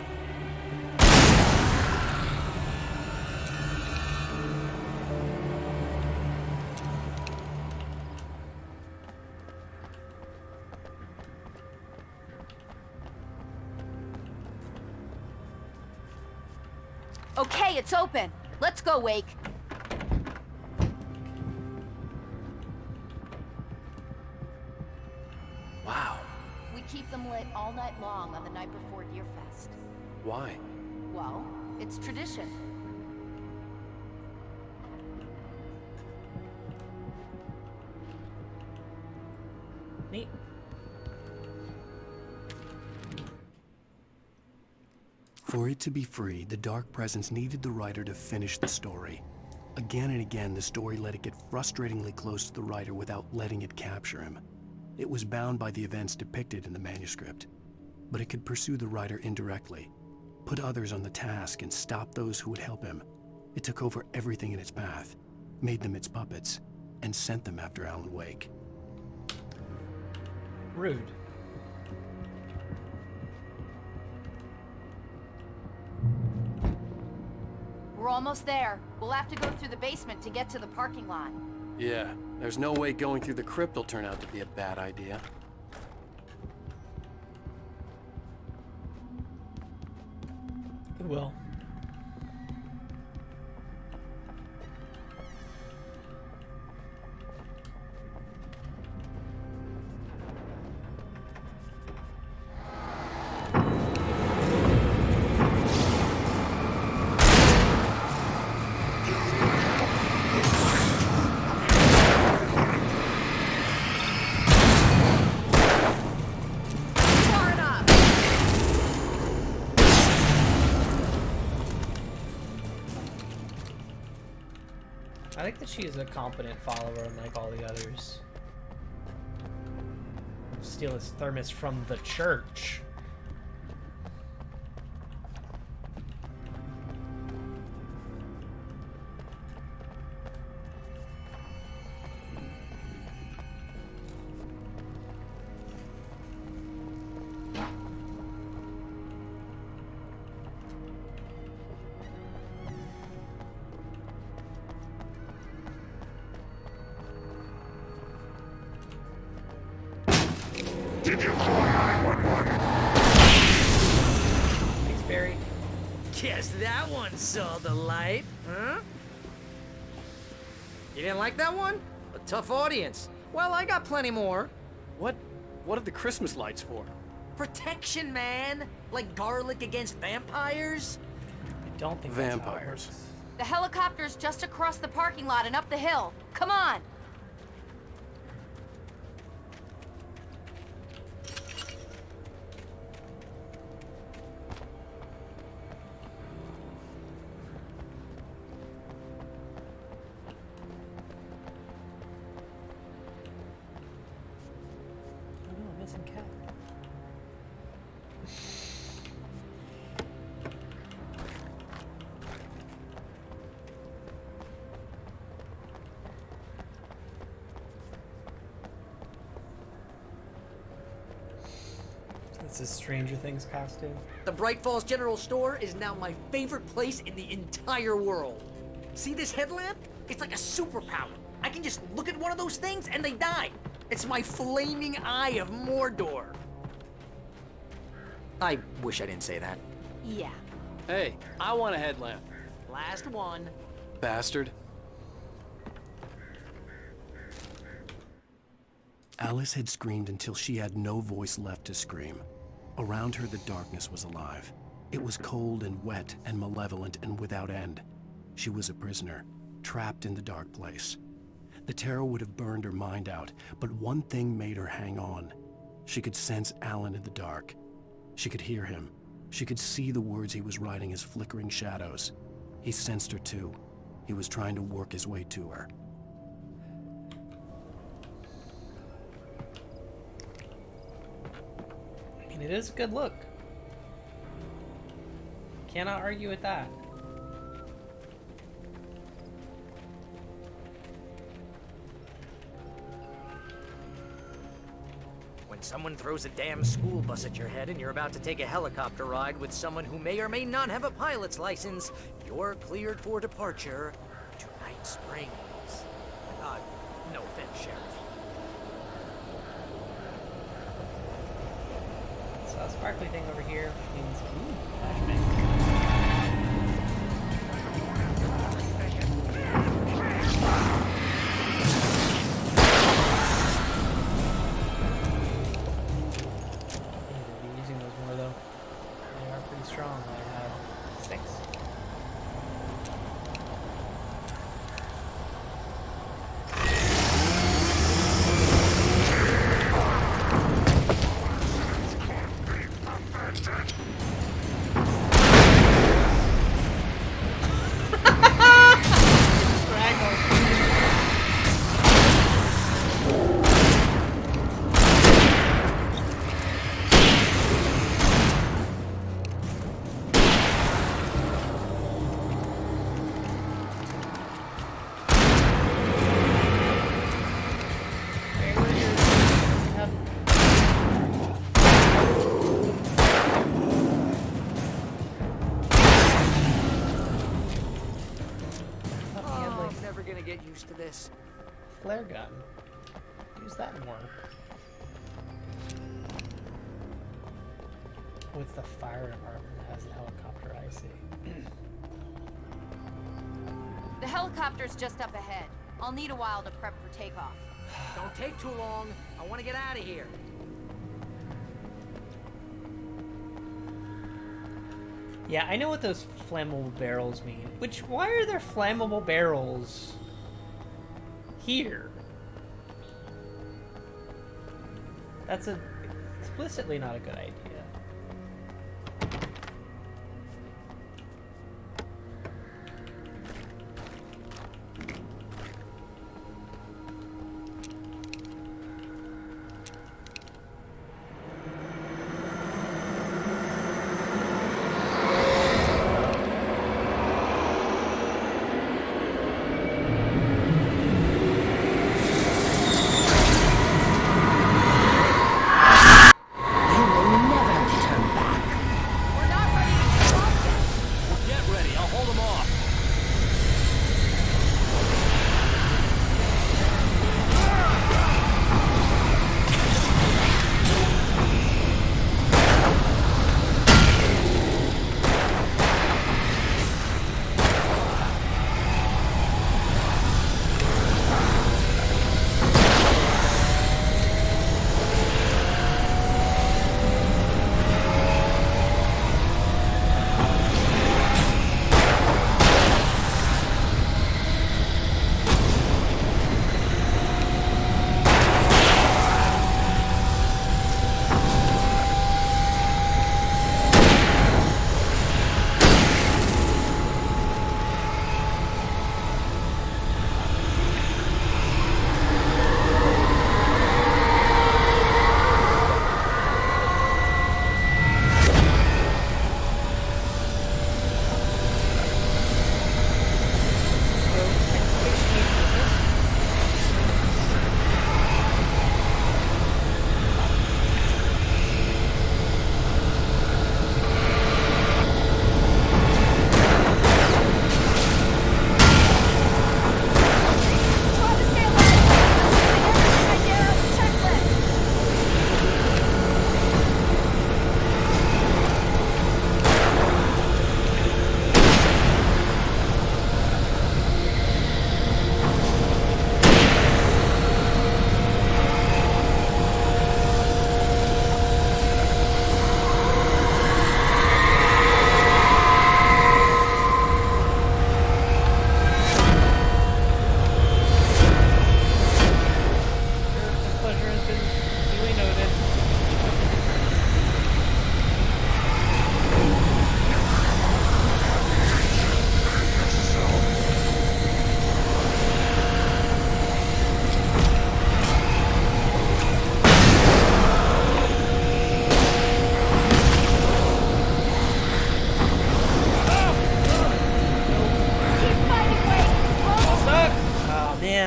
Speaker 4: Okay, it's open. Let's go, Wake.
Speaker 2: Wow.
Speaker 4: We keep them lit all night long on the night before Deerfest.
Speaker 2: Why?
Speaker 4: Well, it's tradition.
Speaker 1: Neat.
Speaker 2: For it to be free, the Dark Presence needed the writer to finish the story. Again and again, the story let it get frustratingly close to the writer without letting it capture him. It was bound by the events depicted in the manuscript, but it could pursue the writer indirectly, put others on the task and stop those who would help him. It took over everything in its path, made them its puppets, and sent them after Alan Wake.
Speaker 1: Rude.
Speaker 4: We're almost there. We'll have to go through the basement to get to the parking lot.
Speaker 2: Yeah, there's no way going through the crypt will turn out to be a bad idea.
Speaker 1: It will. I think that she is a competent follower, unlike all the others. Steal his thermos from the church.
Speaker 14: Did you call 911?
Speaker 1: Thanks, Barry.
Speaker 3: Guess that one saw the light, huh? You didn't like that one? A tough audience. Well, I got plenty more.
Speaker 8: What are the Christmas lights for?
Speaker 3: Protection, man! Like garlic against vampires?
Speaker 1: I don't think
Speaker 2: Vampires.
Speaker 4: The helicopter's just across the parking lot and up the hill. Come on!
Speaker 1: Cat. That's a Stranger Things costume.
Speaker 3: The Bright Falls General Store is now my favorite place in the entire world. See this headlamp? It's like a superpower. I can just look at one of those things and they die. It's my flaming eye of Mordor. I wish I didn't say that.
Speaker 4: Yeah.
Speaker 8: Hey, I want a headlamp.
Speaker 3: Last one.
Speaker 2: Bastard. Alice had screamed until she had no voice left to scream. Around her, the darkness was alive. It was cold and wet and malevolent and without end. She was a prisoner, trapped in the dark place. The terror would have burned her mind out, but one thing made her hang on. She could sense Alan in the dark. She could hear him. She could see the words he was writing as flickering shadows. He sensed her too. He was trying to work his way to her.
Speaker 1: I mean, it is a good look. Cannot argue with that.
Speaker 3: When someone throws a damn school bus at your head and you're about to take a helicopter ride with someone who may or may not have a pilot's license, you're cleared for departure to Night Springs. No offense, Sheriff.
Speaker 1: So a sparkly thing over here means, ooh, flashbang. Using those more though. They are pretty strong. I have 6.
Speaker 3: Used to this.
Speaker 1: Flare gun. Use that more. What's the fire department that has a helicopter? I see.
Speaker 4: The helicopter's just up ahead. I'll need a while to prep for takeoff.
Speaker 3: Don't take too long. I want to get out of here.
Speaker 1: Yeah, I know what those flammable barrels mean. Why are there flammable barrels here? That's explicitly not a good idea.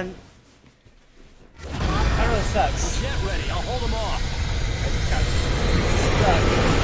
Speaker 1: man. That really sucks.
Speaker 8: Get ready, I'll hold them off.
Speaker 1: I just got stuck.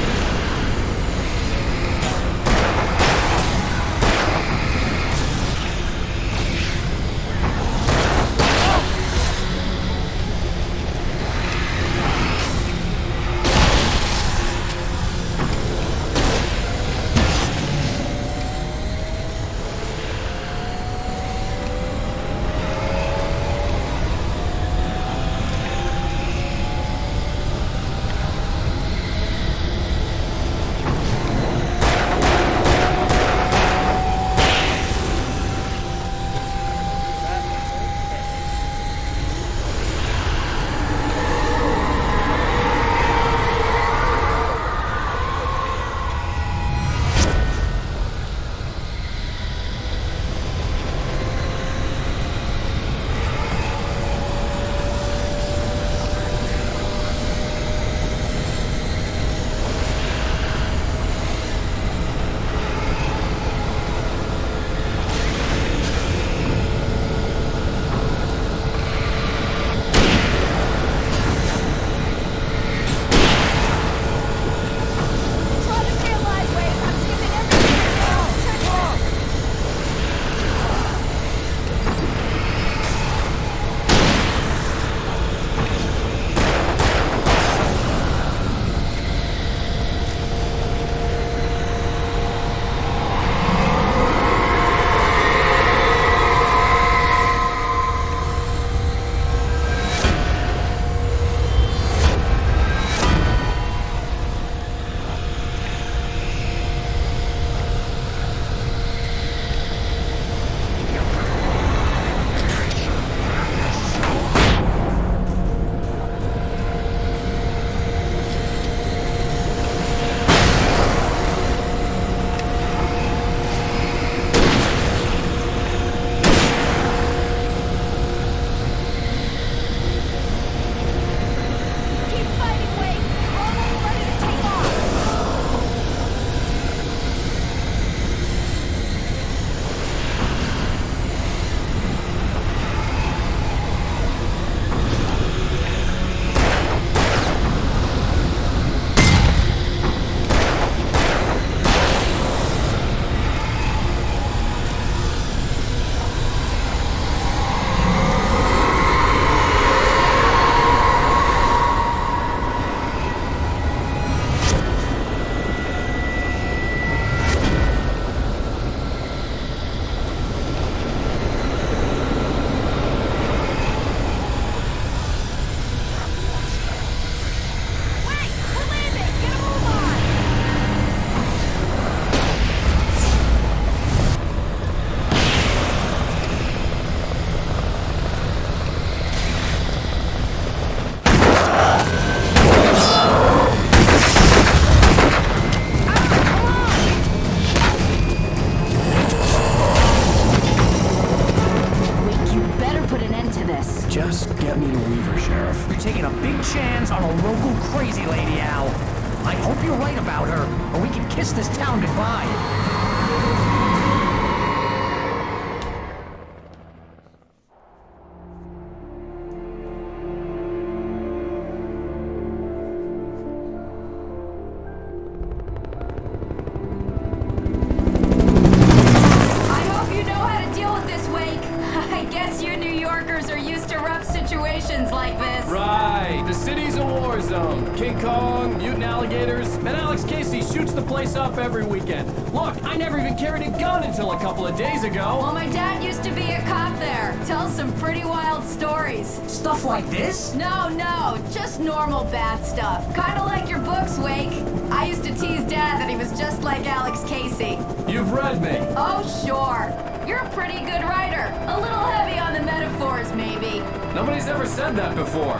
Speaker 8: Nobody's ever said that before.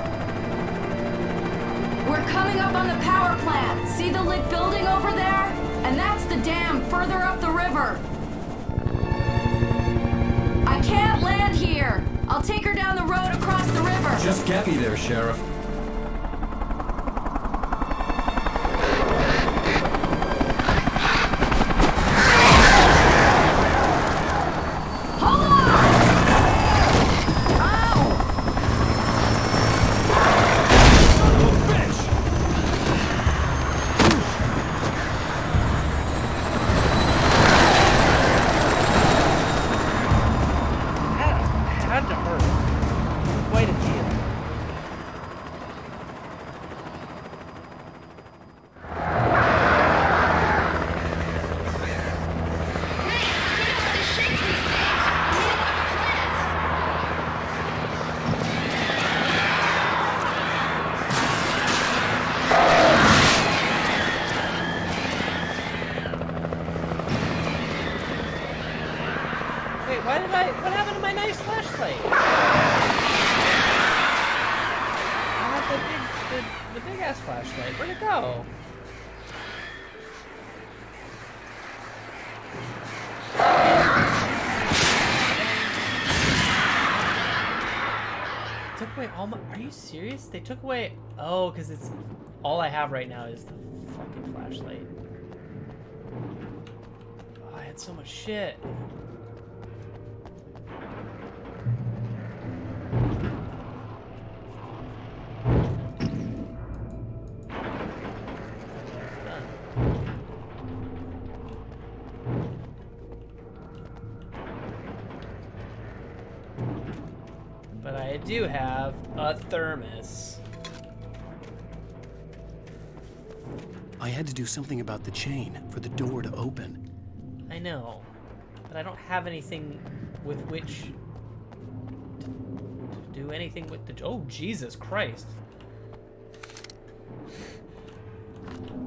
Speaker 4: We're coming up on the power plant. See the lit building over there? And that's the dam further up the river. I can't land here. I'll take her down the road across the river.
Speaker 8: Just get me there, Sheriff.
Speaker 4: Hold on!
Speaker 1: Wait, what happened to my nice flashlight? I had the big ass flashlight. Where'd it go? Took away all my. Are you serious? They took away. Oh, because it's all I have right now is the fucking flashlight. Oh, I had so much shit. But I do have a thermos.
Speaker 2: I had to do something about the chain for the door to open.
Speaker 1: I know, but I don't have anything with which to do anything with the. Oh, Jesus Christ.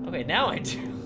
Speaker 1: Okay, now I do.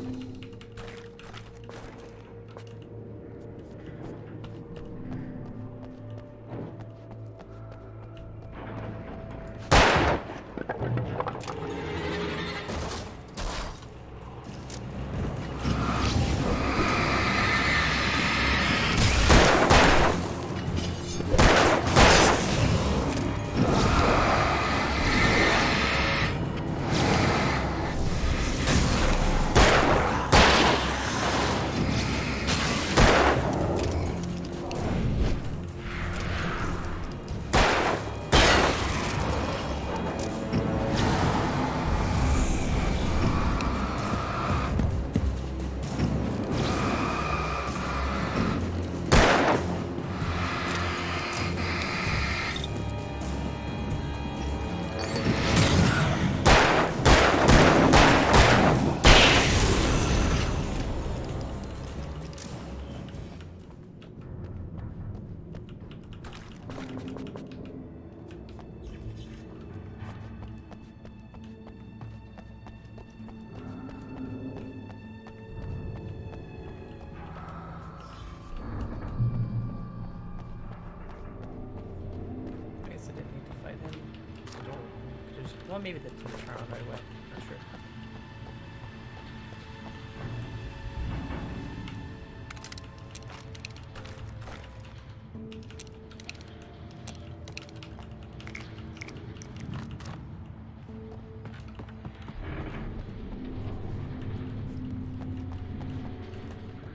Speaker 1: Well, maybe the turn on right away. Not sure.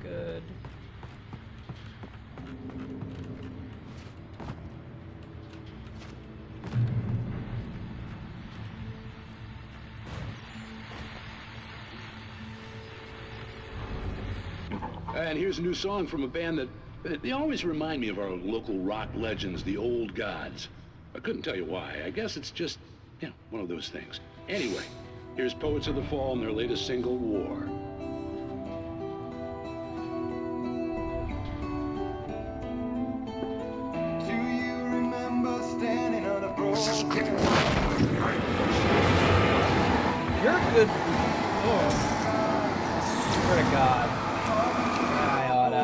Speaker 1: Good.
Speaker 15: And here's a new song from a band that they always remind me of our local rock legends, the Old Gods. I couldn't tell you why. I guess it's just, you know, one of those things. Anyway, here's Poets of the Fall and their latest single, War.
Speaker 14: Do you remember standing on a broad
Speaker 1: You're good. Oh. I swear to God. I oughta.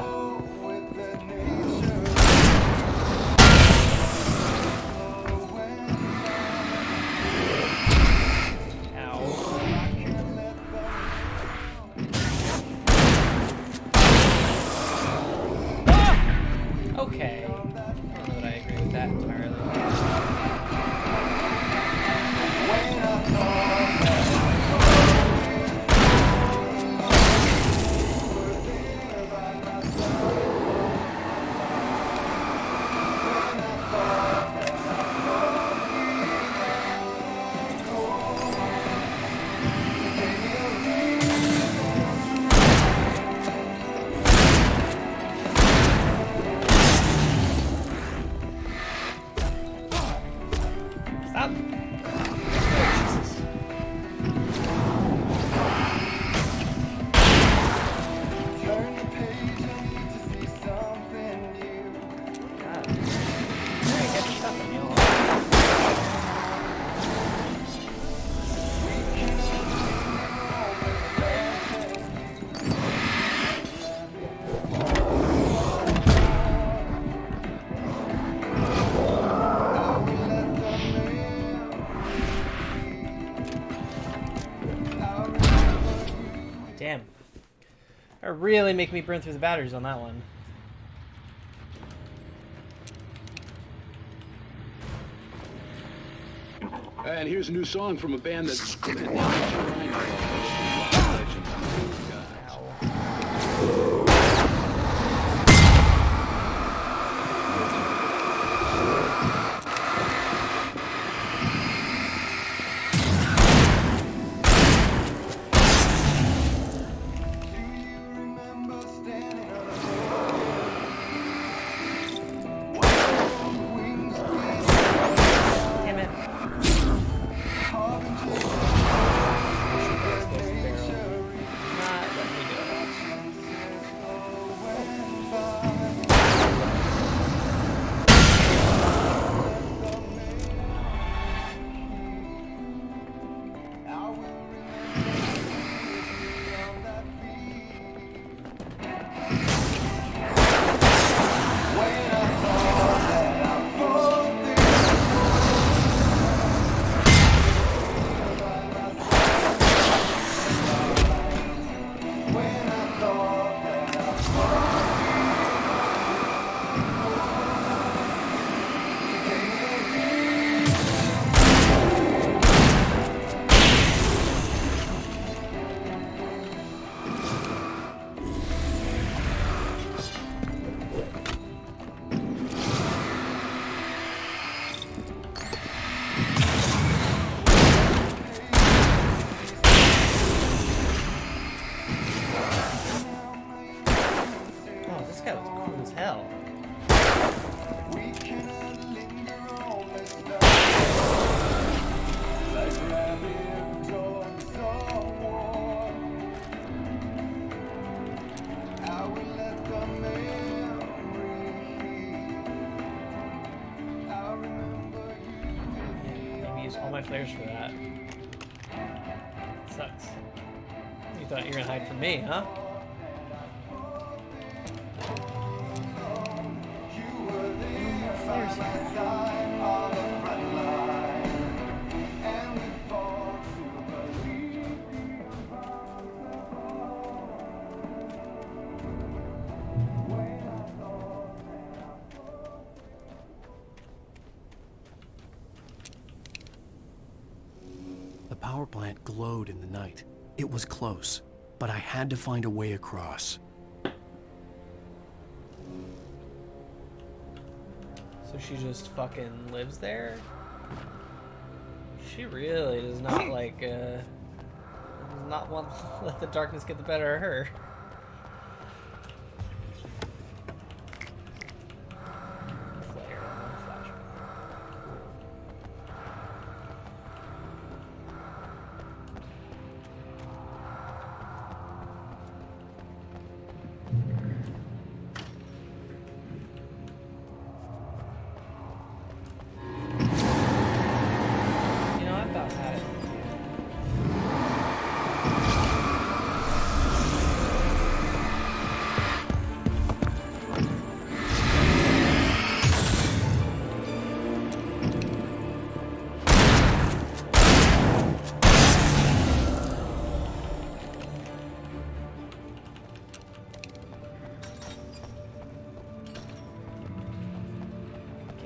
Speaker 1: Okay. I don't know that I agree with that entirely. really make me burn through the batteries on that one.
Speaker 15: And here's a new song from a band that...
Speaker 1: All my flares for that. Sucks. You thought you were gonna hide from me, huh?
Speaker 2: The power plant glowed in the night. It was close, but I had to find a way across.
Speaker 1: So she just fucking lives there? She really does not like, does not want to let the darkness get the better of her.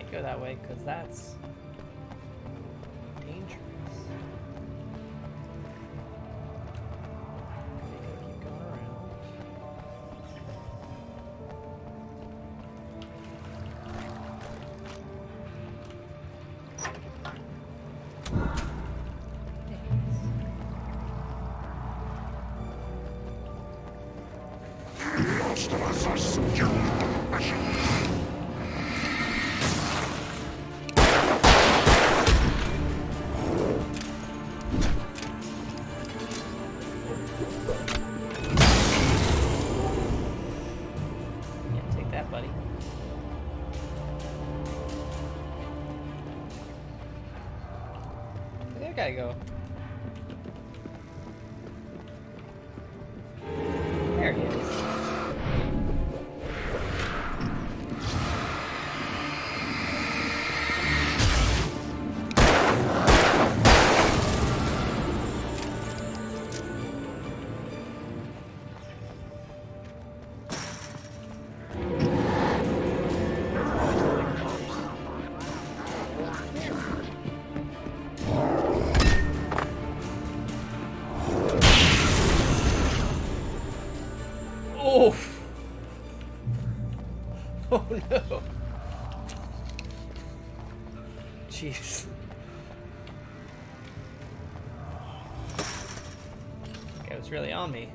Speaker 1: Go that way because that's dangerous. Keep going around.
Speaker 14: Most of us are skilled professionals.
Speaker 1: Gotta go. There he is. no. Jeez. Okay, it was really on me.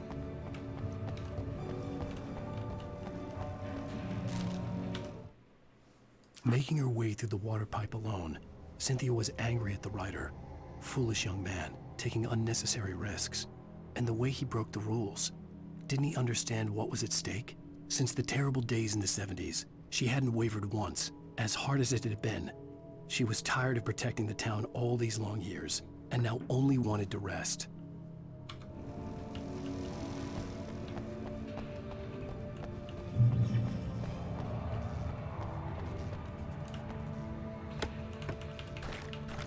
Speaker 2: Making her way through the water pipe alone, Cynthia was angry at the writer. Foolish young man, taking unnecessary risks. And the way he broke the rules. Didn't he understand what was at stake? Since the terrible days in the 70s, she hadn't wavered once, as hard as it had been. She was tired of protecting the town all these long years, and now only wanted to rest.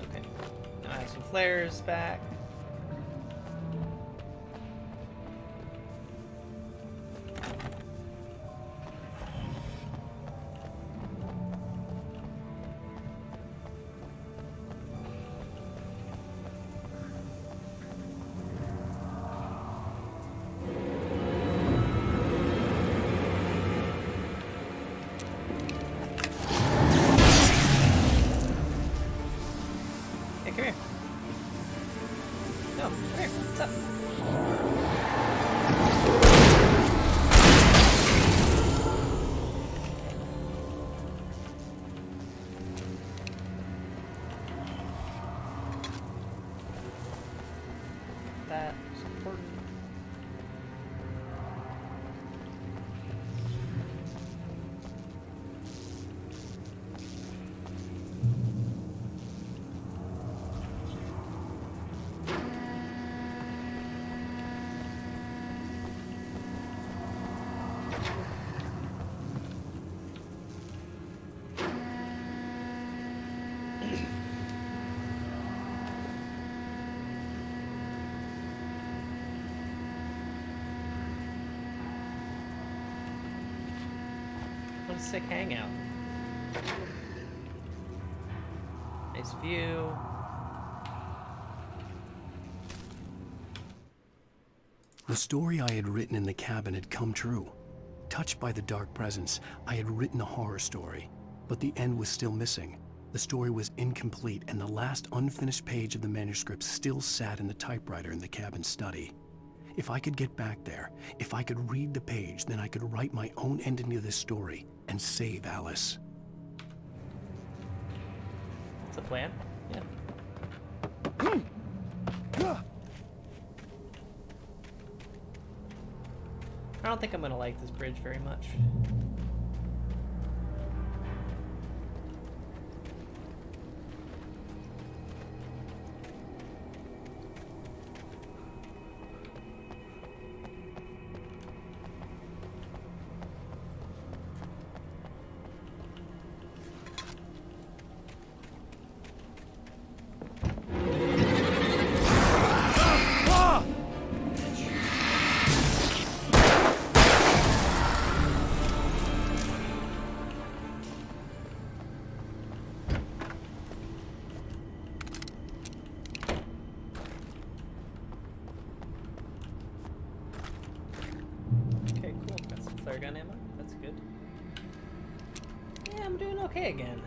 Speaker 1: Okay, now I have some flares back. Come here. No, come here. What's up? That's important. What a sick hangout. Nice view.
Speaker 2: The story I had written in the cabin had come true. Touched by the dark presence, I had written a horror story, but the end was still missing. The story was incomplete, and the last unfinished page of the manuscript still sat in the typewriter in the cabin study. If I could get back there, if I could read the page, then I could write my own ending to this story and save Alice.
Speaker 1: That's the plan? Yeah. I don't think I'm gonna like this bridge very much. Flare gun ammo. That's good. Yeah, I'm doing okay again.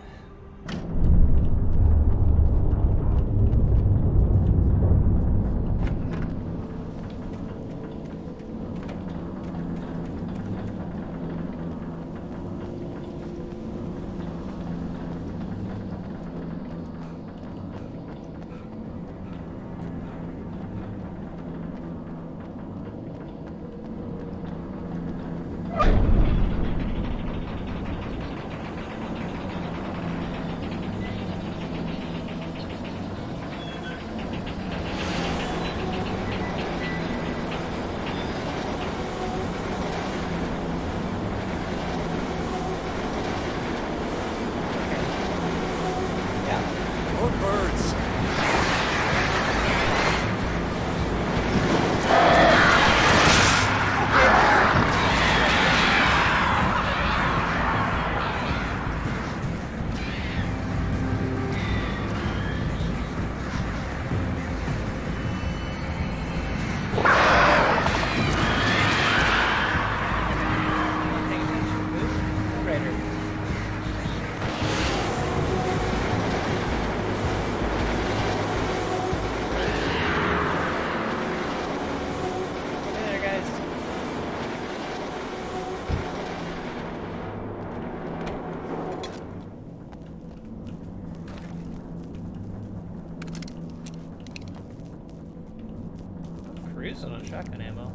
Speaker 1: use it on shotgun ammo.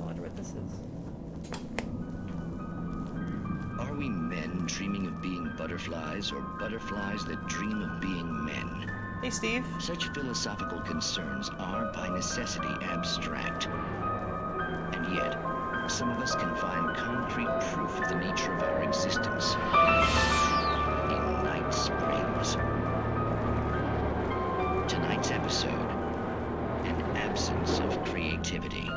Speaker 1: I wonder what this is.
Speaker 9: Are we men dreaming of being butterflies, or butterflies that dream of being men?
Speaker 1: Hey, Steve.
Speaker 9: Such philosophical concerns are by necessity abstract. And yet, some of us can find concrete proof of the nature of our existence in Night Springs. Tonight's episode, an absence of creativity.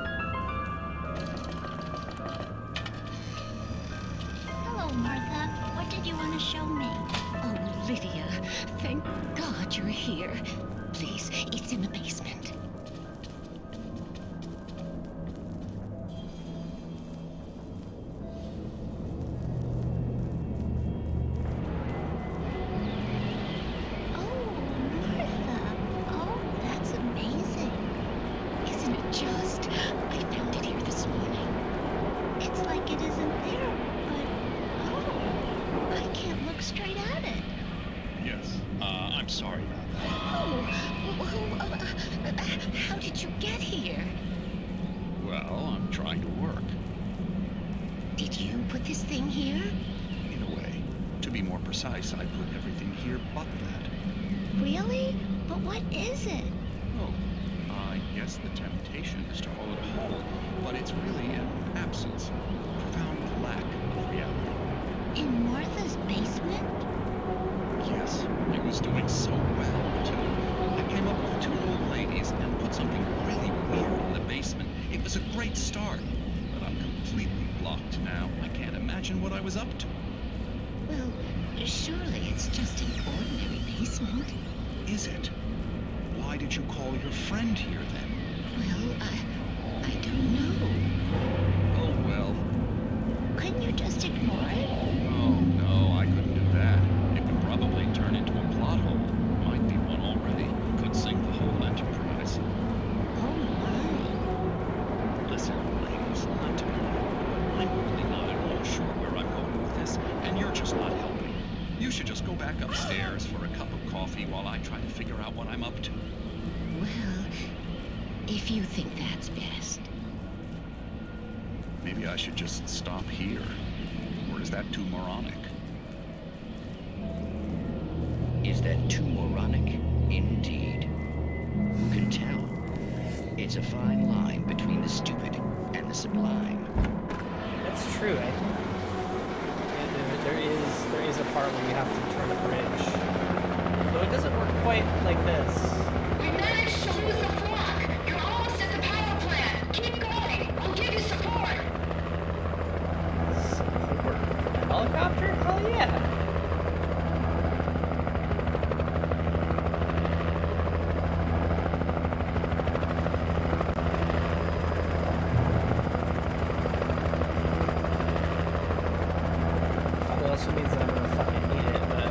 Speaker 16: Hello, Martha. What did you want to show me? Oh, Lydia, thank God you're here. Please, it's in the basement. How did you get here?
Speaker 17: Well, I'm trying to work.
Speaker 16: Did you put this thing here?
Speaker 17: In a way. To be more precise, I put everything here but that.
Speaker 16: Really? But what is it?
Speaker 17: Oh, I guess the temptation is to hold it whole, but it's really an absence, a profound lack of reality.
Speaker 16: In Martha's basement?
Speaker 17: Yes, it was doing so well, too. I came up with 2 old ladies and put something really weird in the basement. It was a great start, but I'm completely blocked now. I can't imagine what I was up to.
Speaker 16: Well, surely it's just an ordinary basement.
Speaker 17: Is it? Why did you call your friend here, then?
Speaker 16: Well, I don't know.
Speaker 17: Oh, well.
Speaker 16: Couldn't you just ignore it?
Speaker 17: Oh, no, I couldn't do that. It would probably turn into a plot hole. Might be one already. Could sink the whole enterprise.
Speaker 16: Oh, my.
Speaker 17: Listen, ladies, not to be rude, I'm really not at all sure where I'm going with this, and you're just not helping. You should just go back upstairs for a cup of coffee while I try to figure out what I'm up to.
Speaker 16: Well, if you think that's best.
Speaker 17: Maybe I should just stop here. Or is that too moronic?
Speaker 9: Is that too moronic? Indeed. Who can tell? It's a fine line between the stupid and the sublime.
Speaker 1: That's true. There is a part where you have to turn a bridge. Though it doesn't work quite like this.
Speaker 4: We managed to lose the flock. You're almost at the power plant. Keep going. We'll give you support.
Speaker 1: Helicopter? Hell yeah. Probably also means that I'm gonna fucking need it, but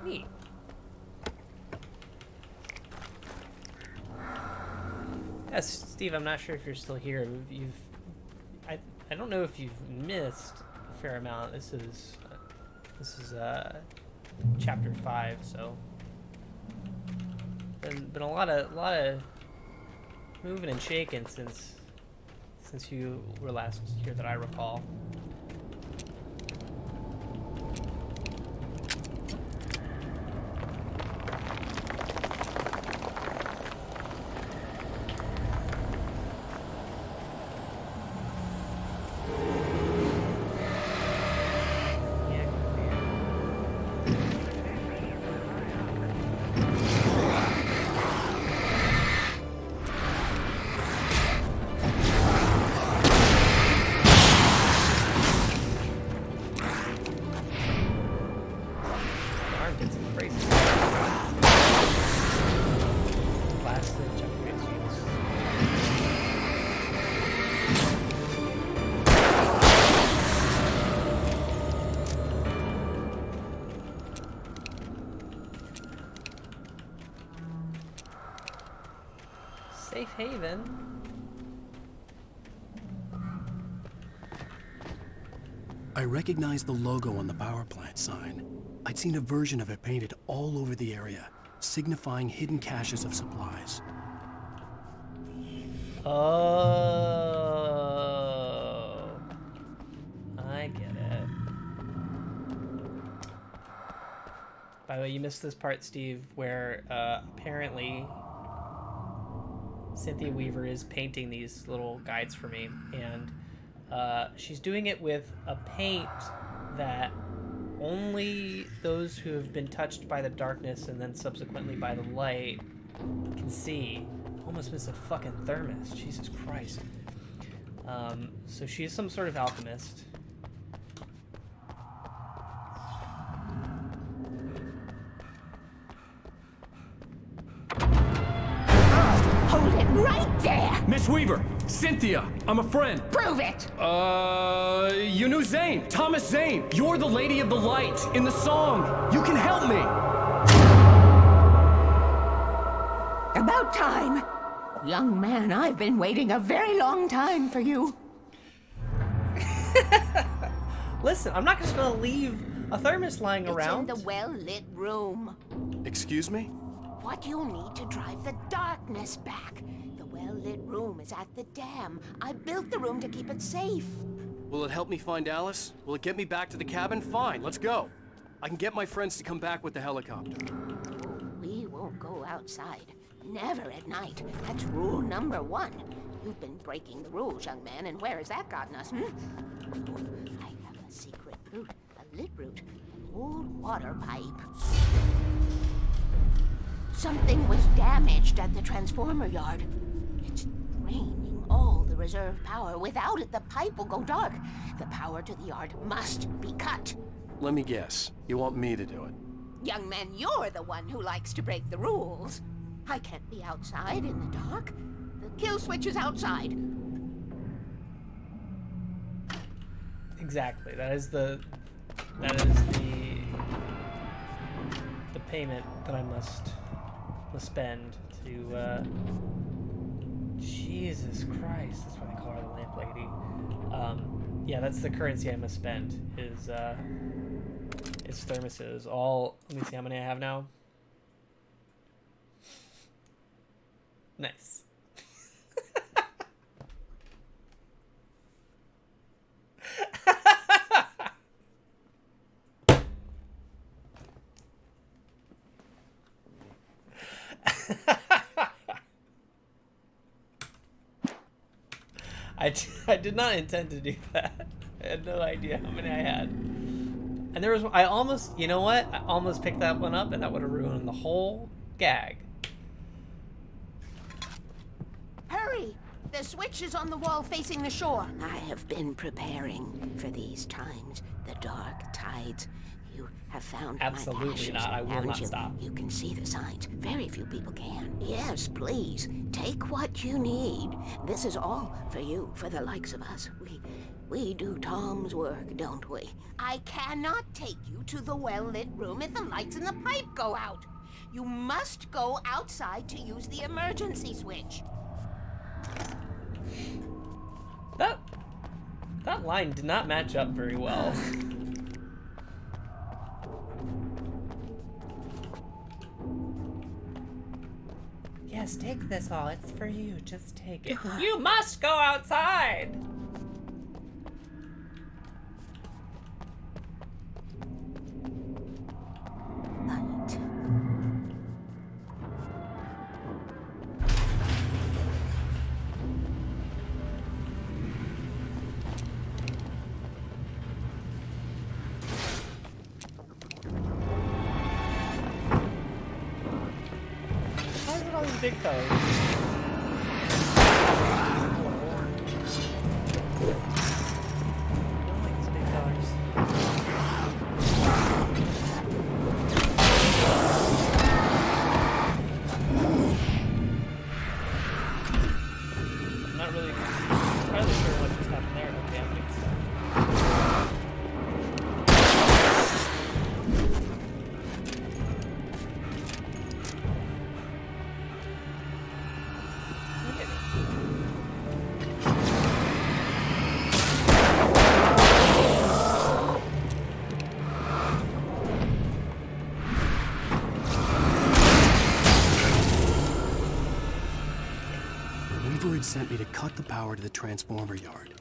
Speaker 1: Neat. Yes, Steve, I'm not sure if you're still here. I don't know if you've missed a fair amount. This is chapter 5, so been a lot of moving and shaking since you were last here that I recall. Safe haven.
Speaker 2: I recognized the logo on the power plant sign. I'd seen a version of it painted all over the area, signifying hidden caches of supplies.
Speaker 1: Oh, I get it. By the way, you missed this part, Steve, where apparently Cynthia Weaver is painting these little guides for me, and she's doing it with a paint that only those who have been touched by the darkness and then subsequently by the light can see. Almost missed a fucking thermos. Jesus Christ. So she is some sort of alchemist.
Speaker 16: Hold it right there!
Speaker 18: Miss Weaver! Cynthia! I'm a friend!
Speaker 16: Prove it!
Speaker 18: You knew Zane! Thomas Zane! You're the Lady of the Light in the song! You can help me!
Speaker 16: About time! Young man, I've been waiting a very long time for you.
Speaker 1: Listen, I'm not just gonna leave a thermos lying around.
Speaker 16: It's in the well-lit room.
Speaker 18: Excuse me?
Speaker 16: What you'll need to drive the darkness back. The well-lit room is at the dam. I built the room to keep it safe.
Speaker 18: Will it help me find Alice? Will it get me back to the cabin? Fine, let's go. I can get my friends to come back with the helicopter.
Speaker 16: Oh, we won't go outside. Never at night. That's rule number 1. You've been breaking the rules, young man, and where has that gotten us, Oh, I have a secret route, a lit route, an old water pipe. Something was damaged at the transformer yard. It's draining all the reserve power. Without it, the pipe will go dark. The power to the yard must be cut.
Speaker 18: Let me guess. You want me to do it?
Speaker 16: Young man, you're the one who likes to break the rules. I can't be outside in the dark. The kill switch is outside.
Speaker 1: Exactly. That is the payment that I must spend to Jesus Christ, that's why they call her the lamp lady. Yeah, that's the currency I must spend is thermoses. Let me see how many I have now. Nice. I did not intend to do that. I had no idea how many I had. And there was, I almost, you know what? I almost picked that one up and that would have ruined the whole gag.
Speaker 16: Hurry! The switch is on the wall facing the shore. I have been preparing for these times. The dark tides. You have found
Speaker 1: Absolutely
Speaker 16: my ashes,
Speaker 1: not. I will not stop.
Speaker 16: You can see the signs. Very few people can. Yes, please. Take what you need. This is all for you, for the likes of us. We do Tom's work, don't we? I cannot take you to the well-lit room if the lights in the pipe go out. You must go outside to use the emergency switch.
Speaker 1: That line did not match up very well. Yes, take this all. It's for you. Just take it. You must go outside! Big fellas. I'm not really entirely sure what just happened there. Okay, I'm getting stuck.
Speaker 2: Weaver had sent me to cut the power to the transformer yard.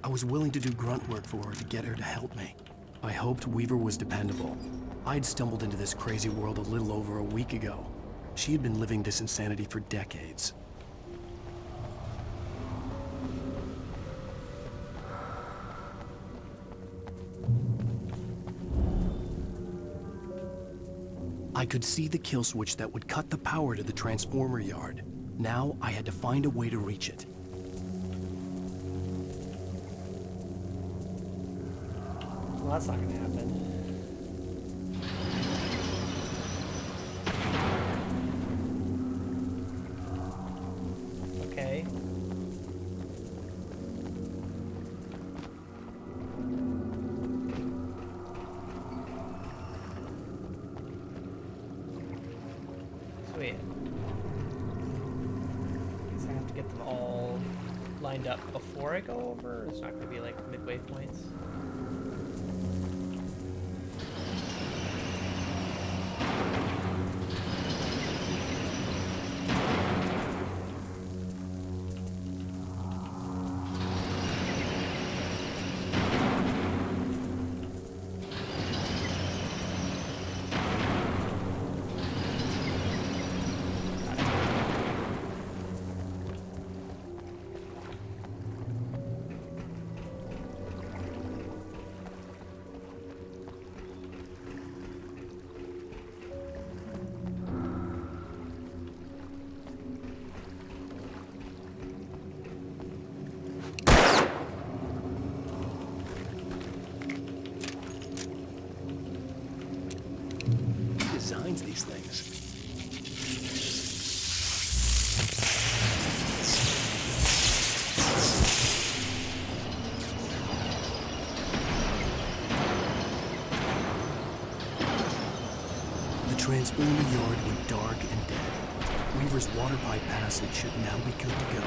Speaker 2: I was willing to do grunt work for her to get her to help me. I hoped Weaver was dependable. I'd stumbled into this crazy world a little over a week ago. She had been living this insanity for decades. I could see the kill switch that would cut the power to the transformer yard. Now I had to find a way to reach it.
Speaker 1: Well, that's not gonna happen. Okay. Sweet. Guess I have to get them all lined up before I go over? It's not gonna be like midway points.
Speaker 2: Designs these things. The transformer yard went dark and dead. Weaver's water pipe passage should now be good to go.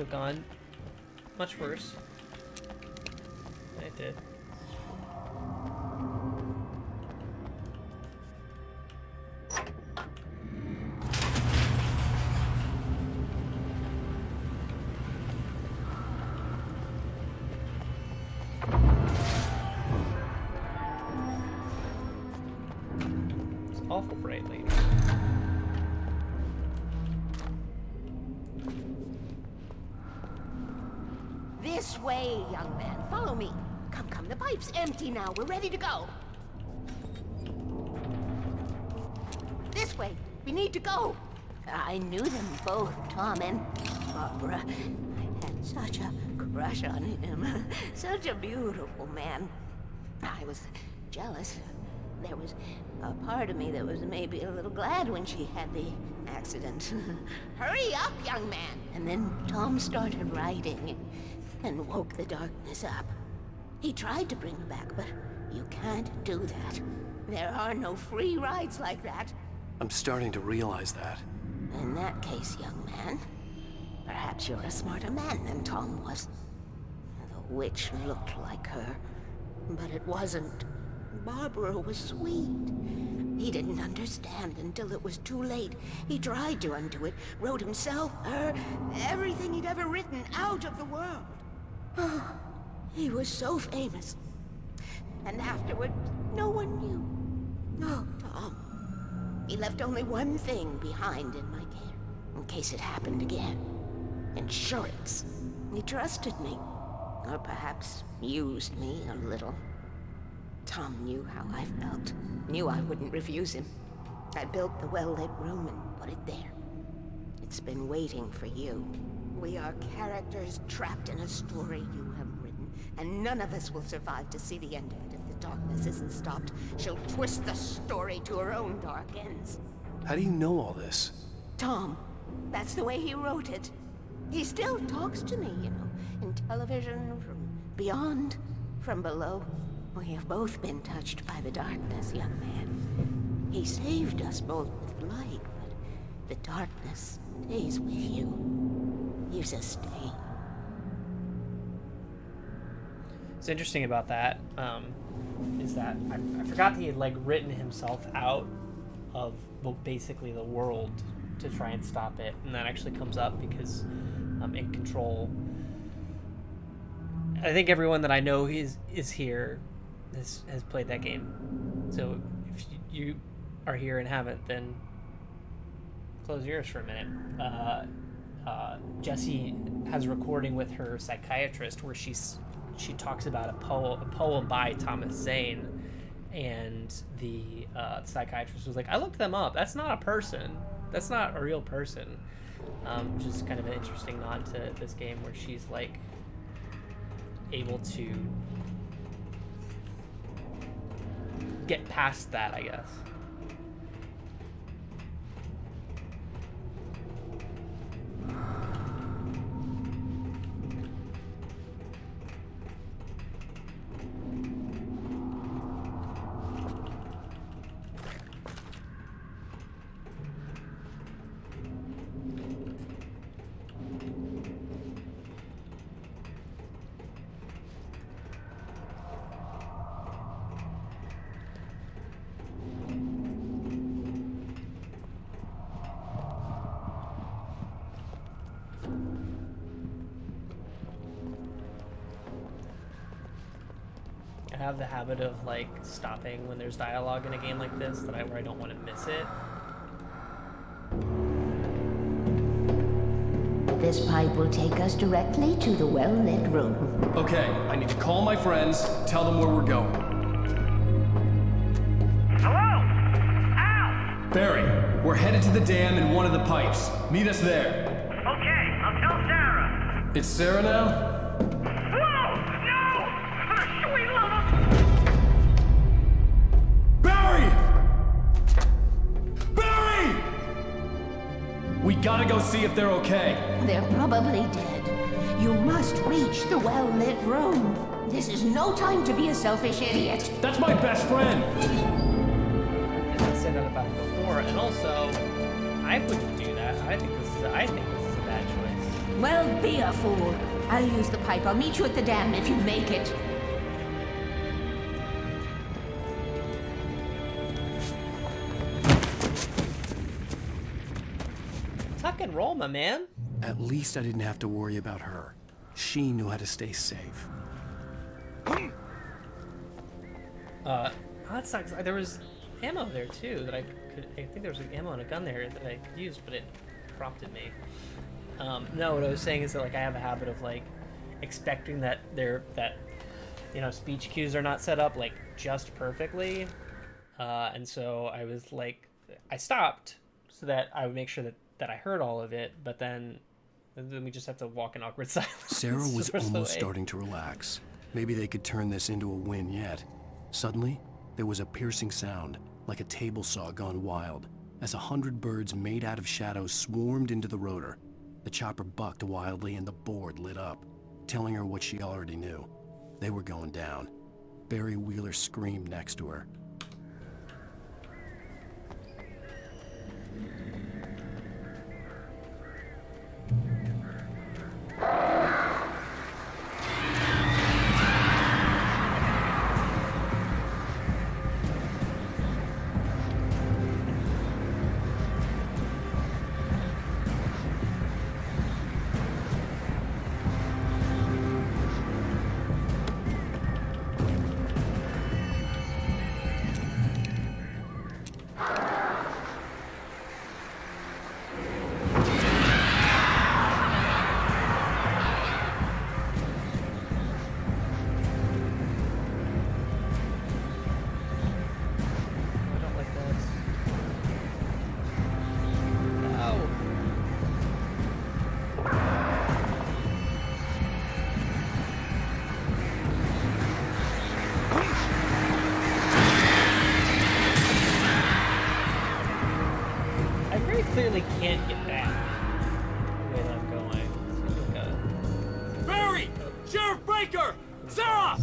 Speaker 1: have gone much worse. It did. It's awful bright lately.
Speaker 16: This way, young man. Follow me. Come, come. The pipe's empty now. We're ready to go. This way. We need to go. I knew them both, Tom and Barbara. I had such a crush on him. Such a beautiful man. I was jealous. There was a part of me that was maybe a little glad when she had the accident. Hurry up, young man! And then Tom started writing and woke the darkness up. He tried to bring her back, but you can't do that. There are no free rides like that.
Speaker 2: I'm starting to realize that.
Speaker 16: In that case, young man, perhaps you're a smarter man than Tom was. The witch looked like her, but it wasn't. Barbara was sweet. He didn't understand until it was too late. He tried to undo it, wrote himself, her, everything he'd ever written out of the world. Oh, he was so famous. And afterward, no one knew. Oh, Tom. He left only one thing behind in my care, in case it happened again. Insurance. He trusted me. Or perhaps used me a little. Tom knew how I felt. Knew I wouldn't refuse him. I built the well-lit room and put it there. It's been waiting for you. We are characters trapped in a story you have written, and none of us will survive to see the end of it if the darkness isn't stopped. She'll twist the story to her own dark ends.
Speaker 2: How do you know all this?
Speaker 16: Tom, that's the way he wrote it. He still talks to me, you know, in television, from beyond, from below. We have both been touched by the darkness, young man. He saved us both with light, but the darkness stays with you. Leaves a stain.
Speaker 1: What's interesting about that is that I forgot he had like written himself out of basically the world to try and stop it, and that actually comes up because in Control, I think everyone that I know is here has played that game. So if you are here and haven't, then close your ears for a minute. Jessie has a recording with her psychiatrist where she talks about a poem by Thomas Zane, and the psychiatrist was like, I looked them up. That's not a person. That's not a real person. Which is kind of an interesting nod to this game where she's like able to get past that, I guess. I have the habit of like stopping when there's dialogue in a game like this where I don't want to miss it.
Speaker 16: This pipe will take us directly to the well-lit room.
Speaker 18: Okay, I need to call my friends, tell them where we're going.
Speaker 14: Hello? Al!
Speaker 18: Barry, we're headed to the dam in one of the pipes. Meet us there.
Speaker 14: Okay, I'll tell Sarah.
Speaker 18: It's Sarah now? We gotta go see if they're okay.
Speaker 16: They're probably dead. You must reach the well-lit room. This is no time to be a selfish idiot.
Speaker 18: That's my best friend.
Speaker 1: I didn't say that about it before, and also, I wouldn't do that. I think this is a bad choice.
Speaker 16: Well, be a fool. I'll use the pipe. I'll meet you at the dam if you make it.
Speaker 1: Tuck and roll, my man.
Speaker 2: At least I didn't have to worry about her. She knew how to stay safe.
Speaker 1: That sucks. There was ammo there too that I think there was ammo and a gun there that I could use, but it prompted me. No, what I was saying is that like I have a habit of like expecting that speech cues are not set up like just perfectly, and so I was like, I stopped so that I would make sure that I heard all of it, but then we just have to walk in awkward silence.
Speaker 2: Sarah was almost starting to relax. Maybe they could turn this into a win yet. Suddenly, there was a piercing sound, like a table saw gone wild, as 100 birds made out of shadows swarmed into the rotor. The chopper bucked wildly and the board lit up, telling her what she already knew. They were going down. Barry Wheeler screamed next to her.
Speaker 1: Clearly can't get back the way that I'm going.
Speaker 3: Barry! Sheriff Breaker! Sarah!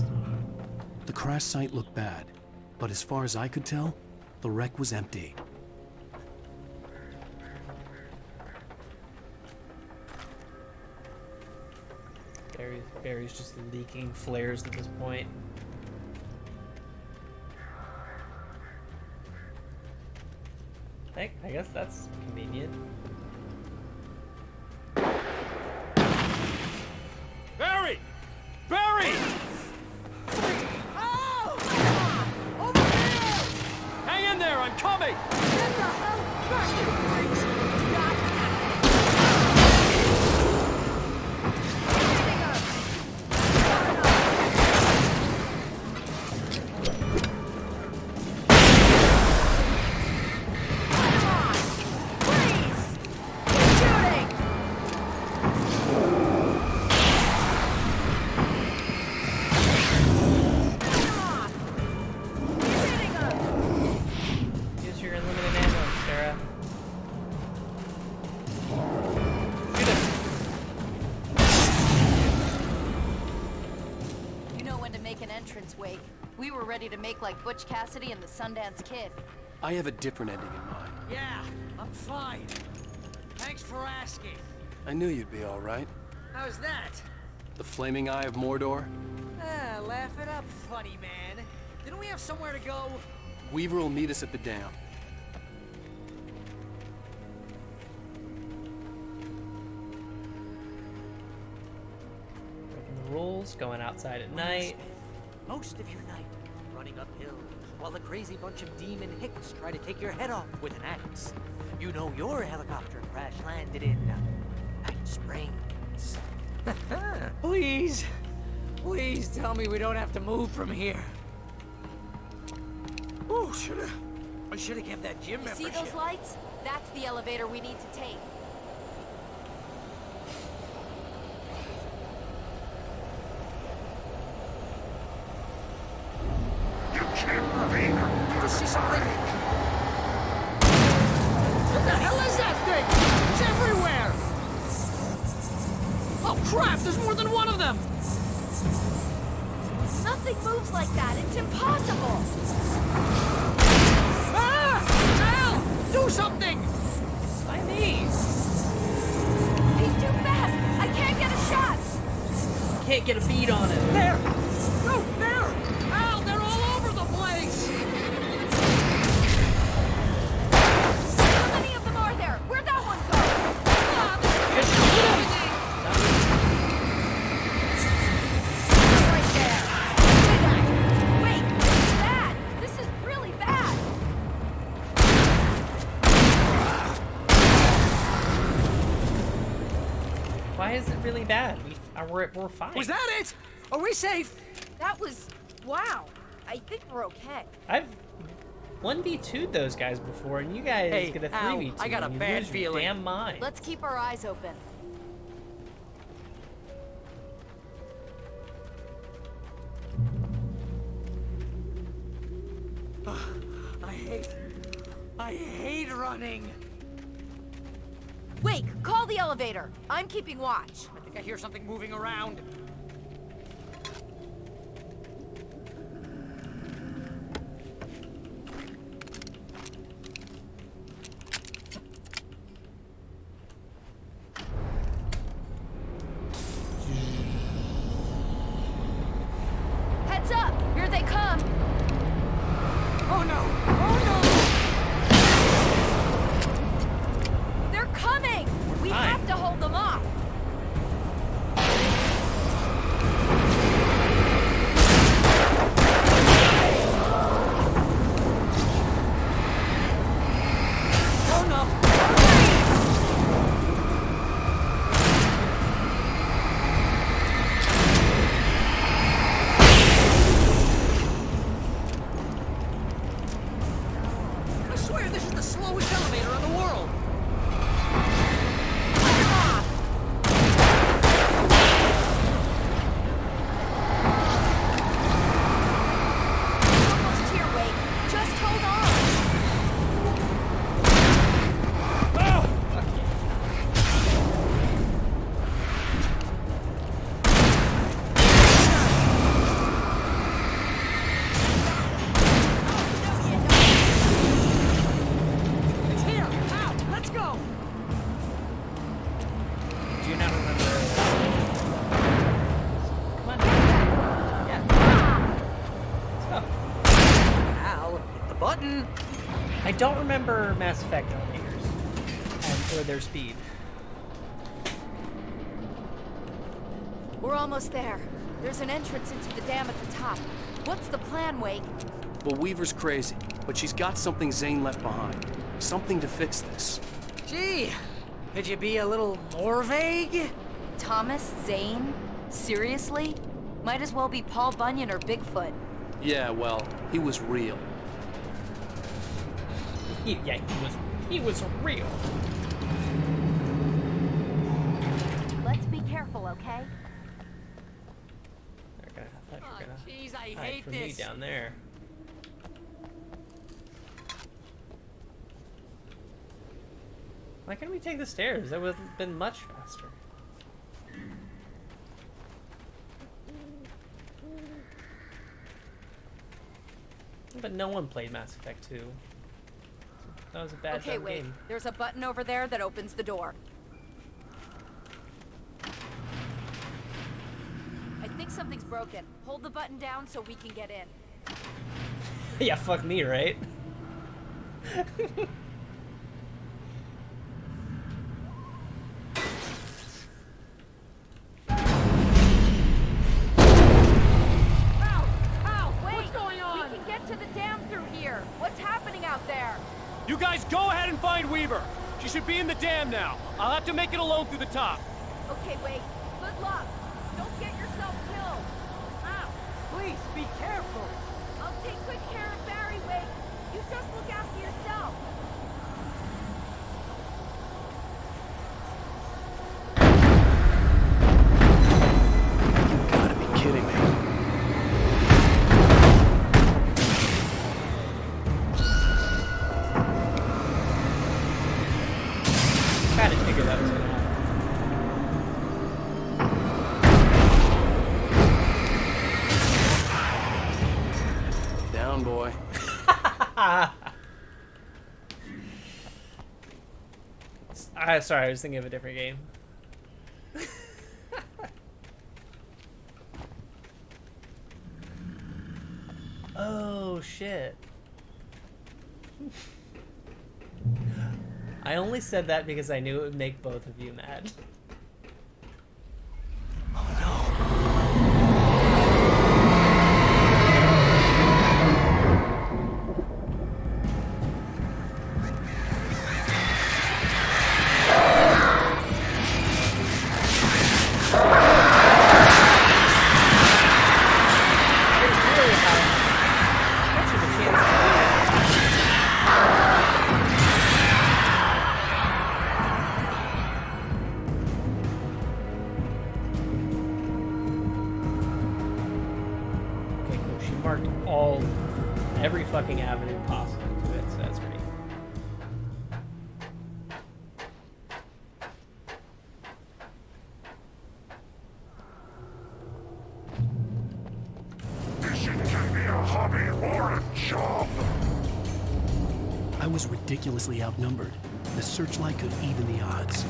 Speaker 2: The crash site looked bad, but as far as I could tell, the wreck was empty.
Speaker 1: Barry's just leaking flares at this point. I guess that's convenient.
Speaker 3: Barry! Barry!
Speaker 12: Oh! Over here!
Speaker 3: Hang in there, I'm coming!
Speaker 12: Get the hell back, you freaks!
Speaker 4: Wake. We were ready to make like Butch Cassidy and the Sundance Kid.
Speaker 2: I have a different ending in mind.
Speaker 3: Yeah, I'm fine. Thanks for asking.
Speaker 2: I knew you'd be all right.
Speaker 3: How's that?
Speaker 2: The flaming eye of Mordor?
Speaker 3: Ah, laugh it up, funny man. Didn't we have somewhere to go?
Speaker 2: Weaver will meet us at the dam.
Speaker 1: Breaking the rules, going outside at night.
Speaker 3: Most of your night running uphill while the crazy bunch of demon hicks try to take your head off with an axe. You know your helicopter crash landed in Night Springs. Please tell me we don't have to move from here. Oh, I should have kept that gym membership.
Speaker 4: See those lights? That's the elevator we need to take.
Speaker 10: Did you see something? What the hell is that thing? It's everywhere!
Speaker 3: Oh crap, there's more than one of them!
Speaker 4: Nothing moves like that. It's impossible.
Speaker 3: Ah! Al! Do something!
Speaker 1: My knees!
Speaker 4: He's too fast. I
Speaker 1: can't get a beat on it.
Speaker 3: There! No, there! Al, they're all over the place!
Speaker 4: How many of them are there? Where'd that one go? Right there. Wait, this is bad. This is really bad.
Speaker 1: Why is it really bad? We're fine.
Speaker 3: Was that it? Are we safe?
Speaker 4: That was... wow. I think we're okay.
Speaker 1: I've 1v2'd those guys before, and you guys
Speaker 3: Hey,
Speaker 1: get a
Speaker 3: Al,
Speaker 1: 3v2.
Speaker 3: I got a
Speaker 1: and you
Speaker 3: bad
Speaker 1: lose your
Speaker 3: feeling.
Speaker 1: Damn mind.
Speaker 4: Let's keep our eyes open.
Speaker 3: I hate running.
Speaker 4: Wake, call the elevator. I'm keeping watch.
Speaker 3: I think I hear something moving around.
Speaker 4: Heads up! Here they come!
Speaker 3: Oh no! Oh no!
Speaker 4: They're coming! We have to hold them off!
Speaker 3: Oh no! I swear this is the slowest elevator in the world!
Speaker 4: Almost here, Wake. Just hold on!
Speaker 3: It's here! Now, let's go!
Speaker 1: Do you not remember? Come on. Yeah. Let's go.
Speaker 3: Al, hit the button!
Speaker 1: I don't remember Mass Effect elevators or their speed.
Speaker 4: We're almost there. There's an entrance into the dam at the top. What's the plan, Wake?
Speaker 18: Well, Weaver's crazy, but she's got something Zane left behind. Something to fix this.
Speaker 3: Gee, could you be a little more vague?
Speaker 4: Thomas Zane? Seriously? Might as well be Paul Bunyan or Bigfoot.
Speaker 18: Yeah, well, he was real.
Speaker 1: He was real.
Speaker 13: Let's be careful, okay?
Speaker 1: They're gonna
Speaker 3: Jeez, I
Speaker 1: hide
Speaker 3: hate
Speaker 1: from me
Speaker 3: this.
Speaker 1: down there. Why can't we take the stairs? That would have been much faster. But no one played Mass Effect 2. That was a bad
Speaker 4: Okay, Wake.
Speaker 1: game.
Speaker 4: There's a button over there that opens the door. I think something's broken. Hold the button down so we can get in.
Speaker 1: Yeah, fuck me, right?
Speaker 4: What's going on? We can get to the dam through here. What's happening out there?
Speaker 8: You guys go ahead and find Weaver. She should be in the dam now. I'll have to make it alone through the top.
Speaker 4: Okay, Wake. Good luck. Don't get yourself killed. Ow.
Speaker 3: Please, be careful.
Speaker 4: I'll take good care of Barry, Wake. You just look after yourself.
Speaker 2: You gotta be kidding me.
Speaker 1: Kinda figured that was gonna happen.
Speaker 18: Down, boy.
Speaker 1: Sorry, I was thinking of a different game. Oh shit. I only said that because I knew it would make both of you mad. Every fucking avenue possible to it, so that's great.
Speaker 14: Fishing can be a hobby or a job.
Speaker 2: I was ridiculously outnumbered. The searchlight could even the odds.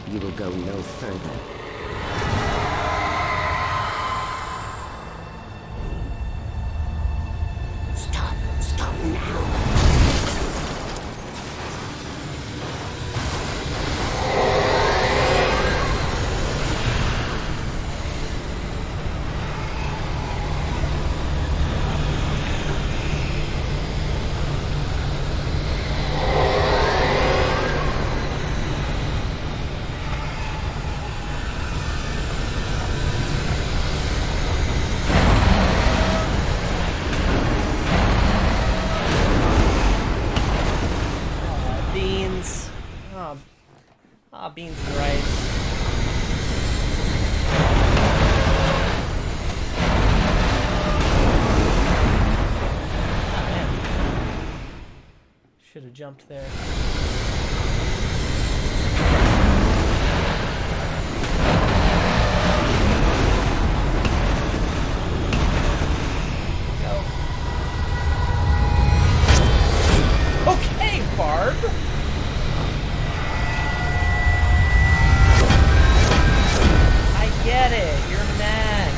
Speaker 16: You will go no further. Stop now.
Speaker 1: Beans and rice. Oh, man. Should have jumped there. Go. Okay, Barb. Get it, you're mad.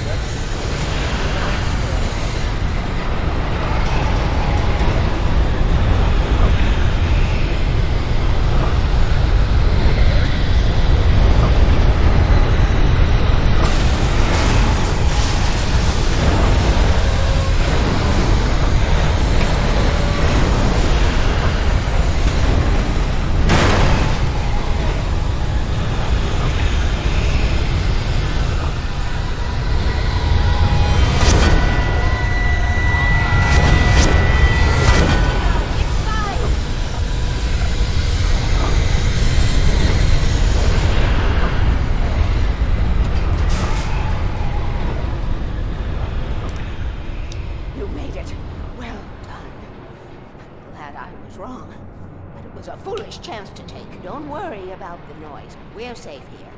Speaker 16: Don't worry about the noise. We're safe here.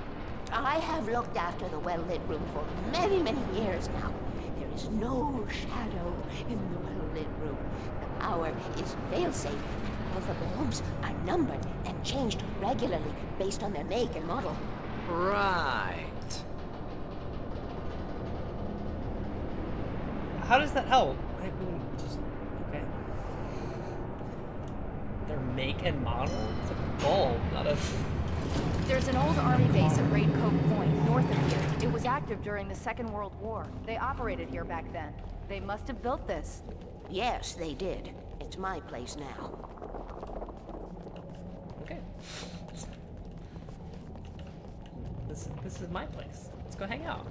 Speaker 16: I have looked after the well-lit room for many, many years now. There is no shadow in the well-lit room. The power is fail-safe, and all the bulbs are numbered and changed regularly based on their make and model.
Speaker 3: Right.
Speaker 1: How does that help? I mean, just okay. Their make and model? It's a bulb, not a...
Speaker 13: There's an old army base at Raid Cove Point, north of here. It was active during the Second World War. They operated here back then. They must have built this.
Speaker 16: Yes, they did. It's my place now.
Speaker 1: Okay. This is my place. Let's go hang out.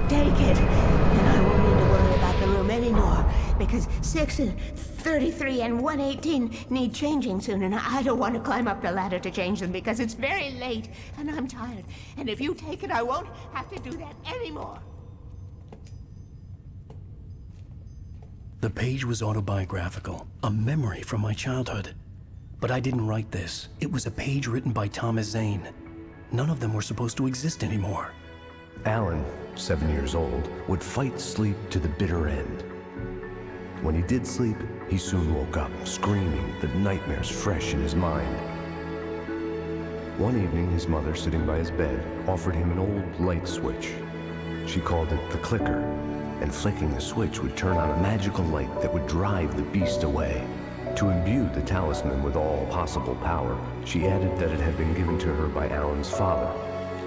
Speaker 16: Take it, and I won't need to worry about the room anymore, because 6 and 33 and 118 need changing soon, and I don't want to climb up the ladder to change them because it's very late, and I'm tired. And if you take it, I won't have to do that anymore.
Speaker 2: The page was autobiographical, a memory from my childhood. But I didn't write this. It was a page written by Thomas Zane. None of them were supposed to exist anymore.
Speaker 19: Alan, 7 years old, would fight sleep to the bitter end. When he did sleep, he soon woke up, screaming, the nightmares fresh in his mind. One evening, his mother, sitting by his bed, offered him an old light switch. She called it the clicker, and flicking the switch would turn on a magical light that would drive the beast away. To imbue the talisman with all possible power, she added that it had been given to her by Alan's father.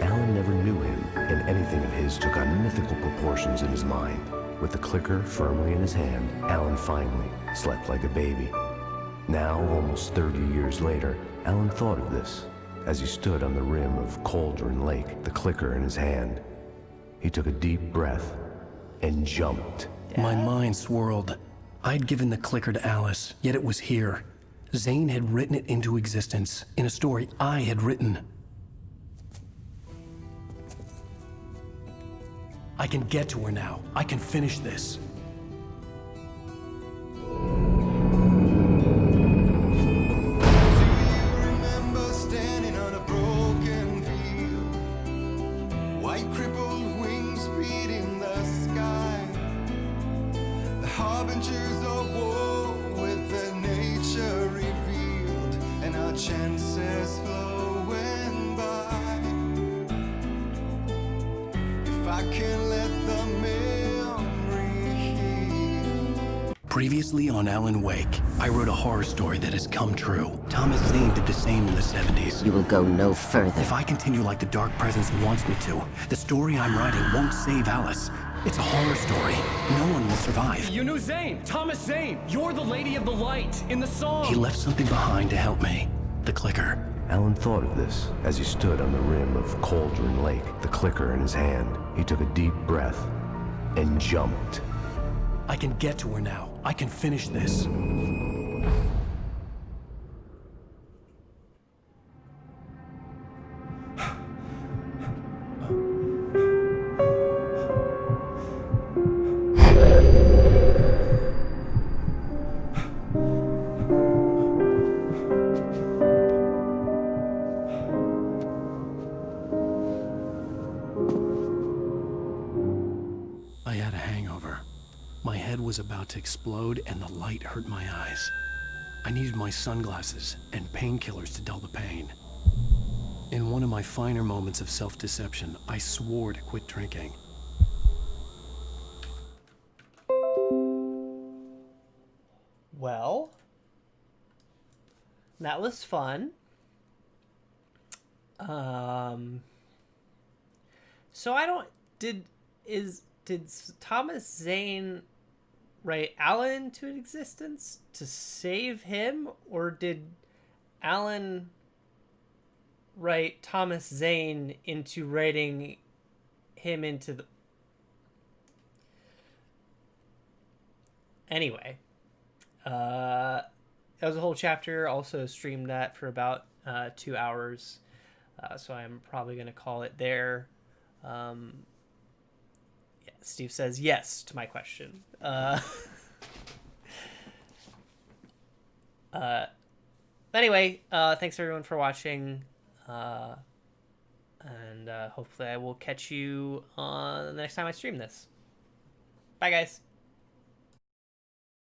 Speaker 19: Alan never knew him, and anything of his took on mythical proportions in his mind. With the clicker firmly in his hand, Alan finally slept like a baby. Now, almost 30 years later, Alan thought of this as he stood on the rim of Cauldron Lake, the clicker in his hand. He took a deep breath and jumped.
Speaker 2: My mind swirled. I'd given the clicker to Alice, yet it was here. Zane had written it into existence in a story I had written. I can get to her now. I can finish this.
Speaker 20: Harbingers of war with the nature revealed and our chances flowing by. If I can let the memory heal.
Speaker 2: Previously on Alan Wake, I wrote a horror story that has come true. Thomas Zane did the same in the 70s.
Speaker 16: You will go no further.
Speaker 2: If I continue like the Dark Presence wants me to, the story I'm writing won't save Alice. It's a horror story. No one will survive.
Speaker 18: You knew Zane! Thomas Zane! You're the Lady of the Light in the song!
Speaker 2: He left something behind to help me. The clicker.
Speaker 19: Alan thought of this as he stood on the rim of Cauldron Lake, the clicker in his hand. He took a deep breath and jumped.
Speaker 2: I can get to her now. I can finish this. I had a hangover. My head was about to explode and the light hurt my eyes. I needed my sunglasses and painkillers to dull the pain. In one of my finer moments of self-deception, I swore to quit drinking.
Speaker 1: Well, that was fun. So I don't... Did Thomas Zane write Alan into existence to save him? Or did Alan write Thomas Zane into writing him into the... Anyway. That was a whole chapter. Also streamed that for about 2 hours. So I'm probably going to call it there. Steve says yes to my question. Anyway, thanks everyone for watching. And hopefully I will catch you on the next time I stream this. Bye, guys.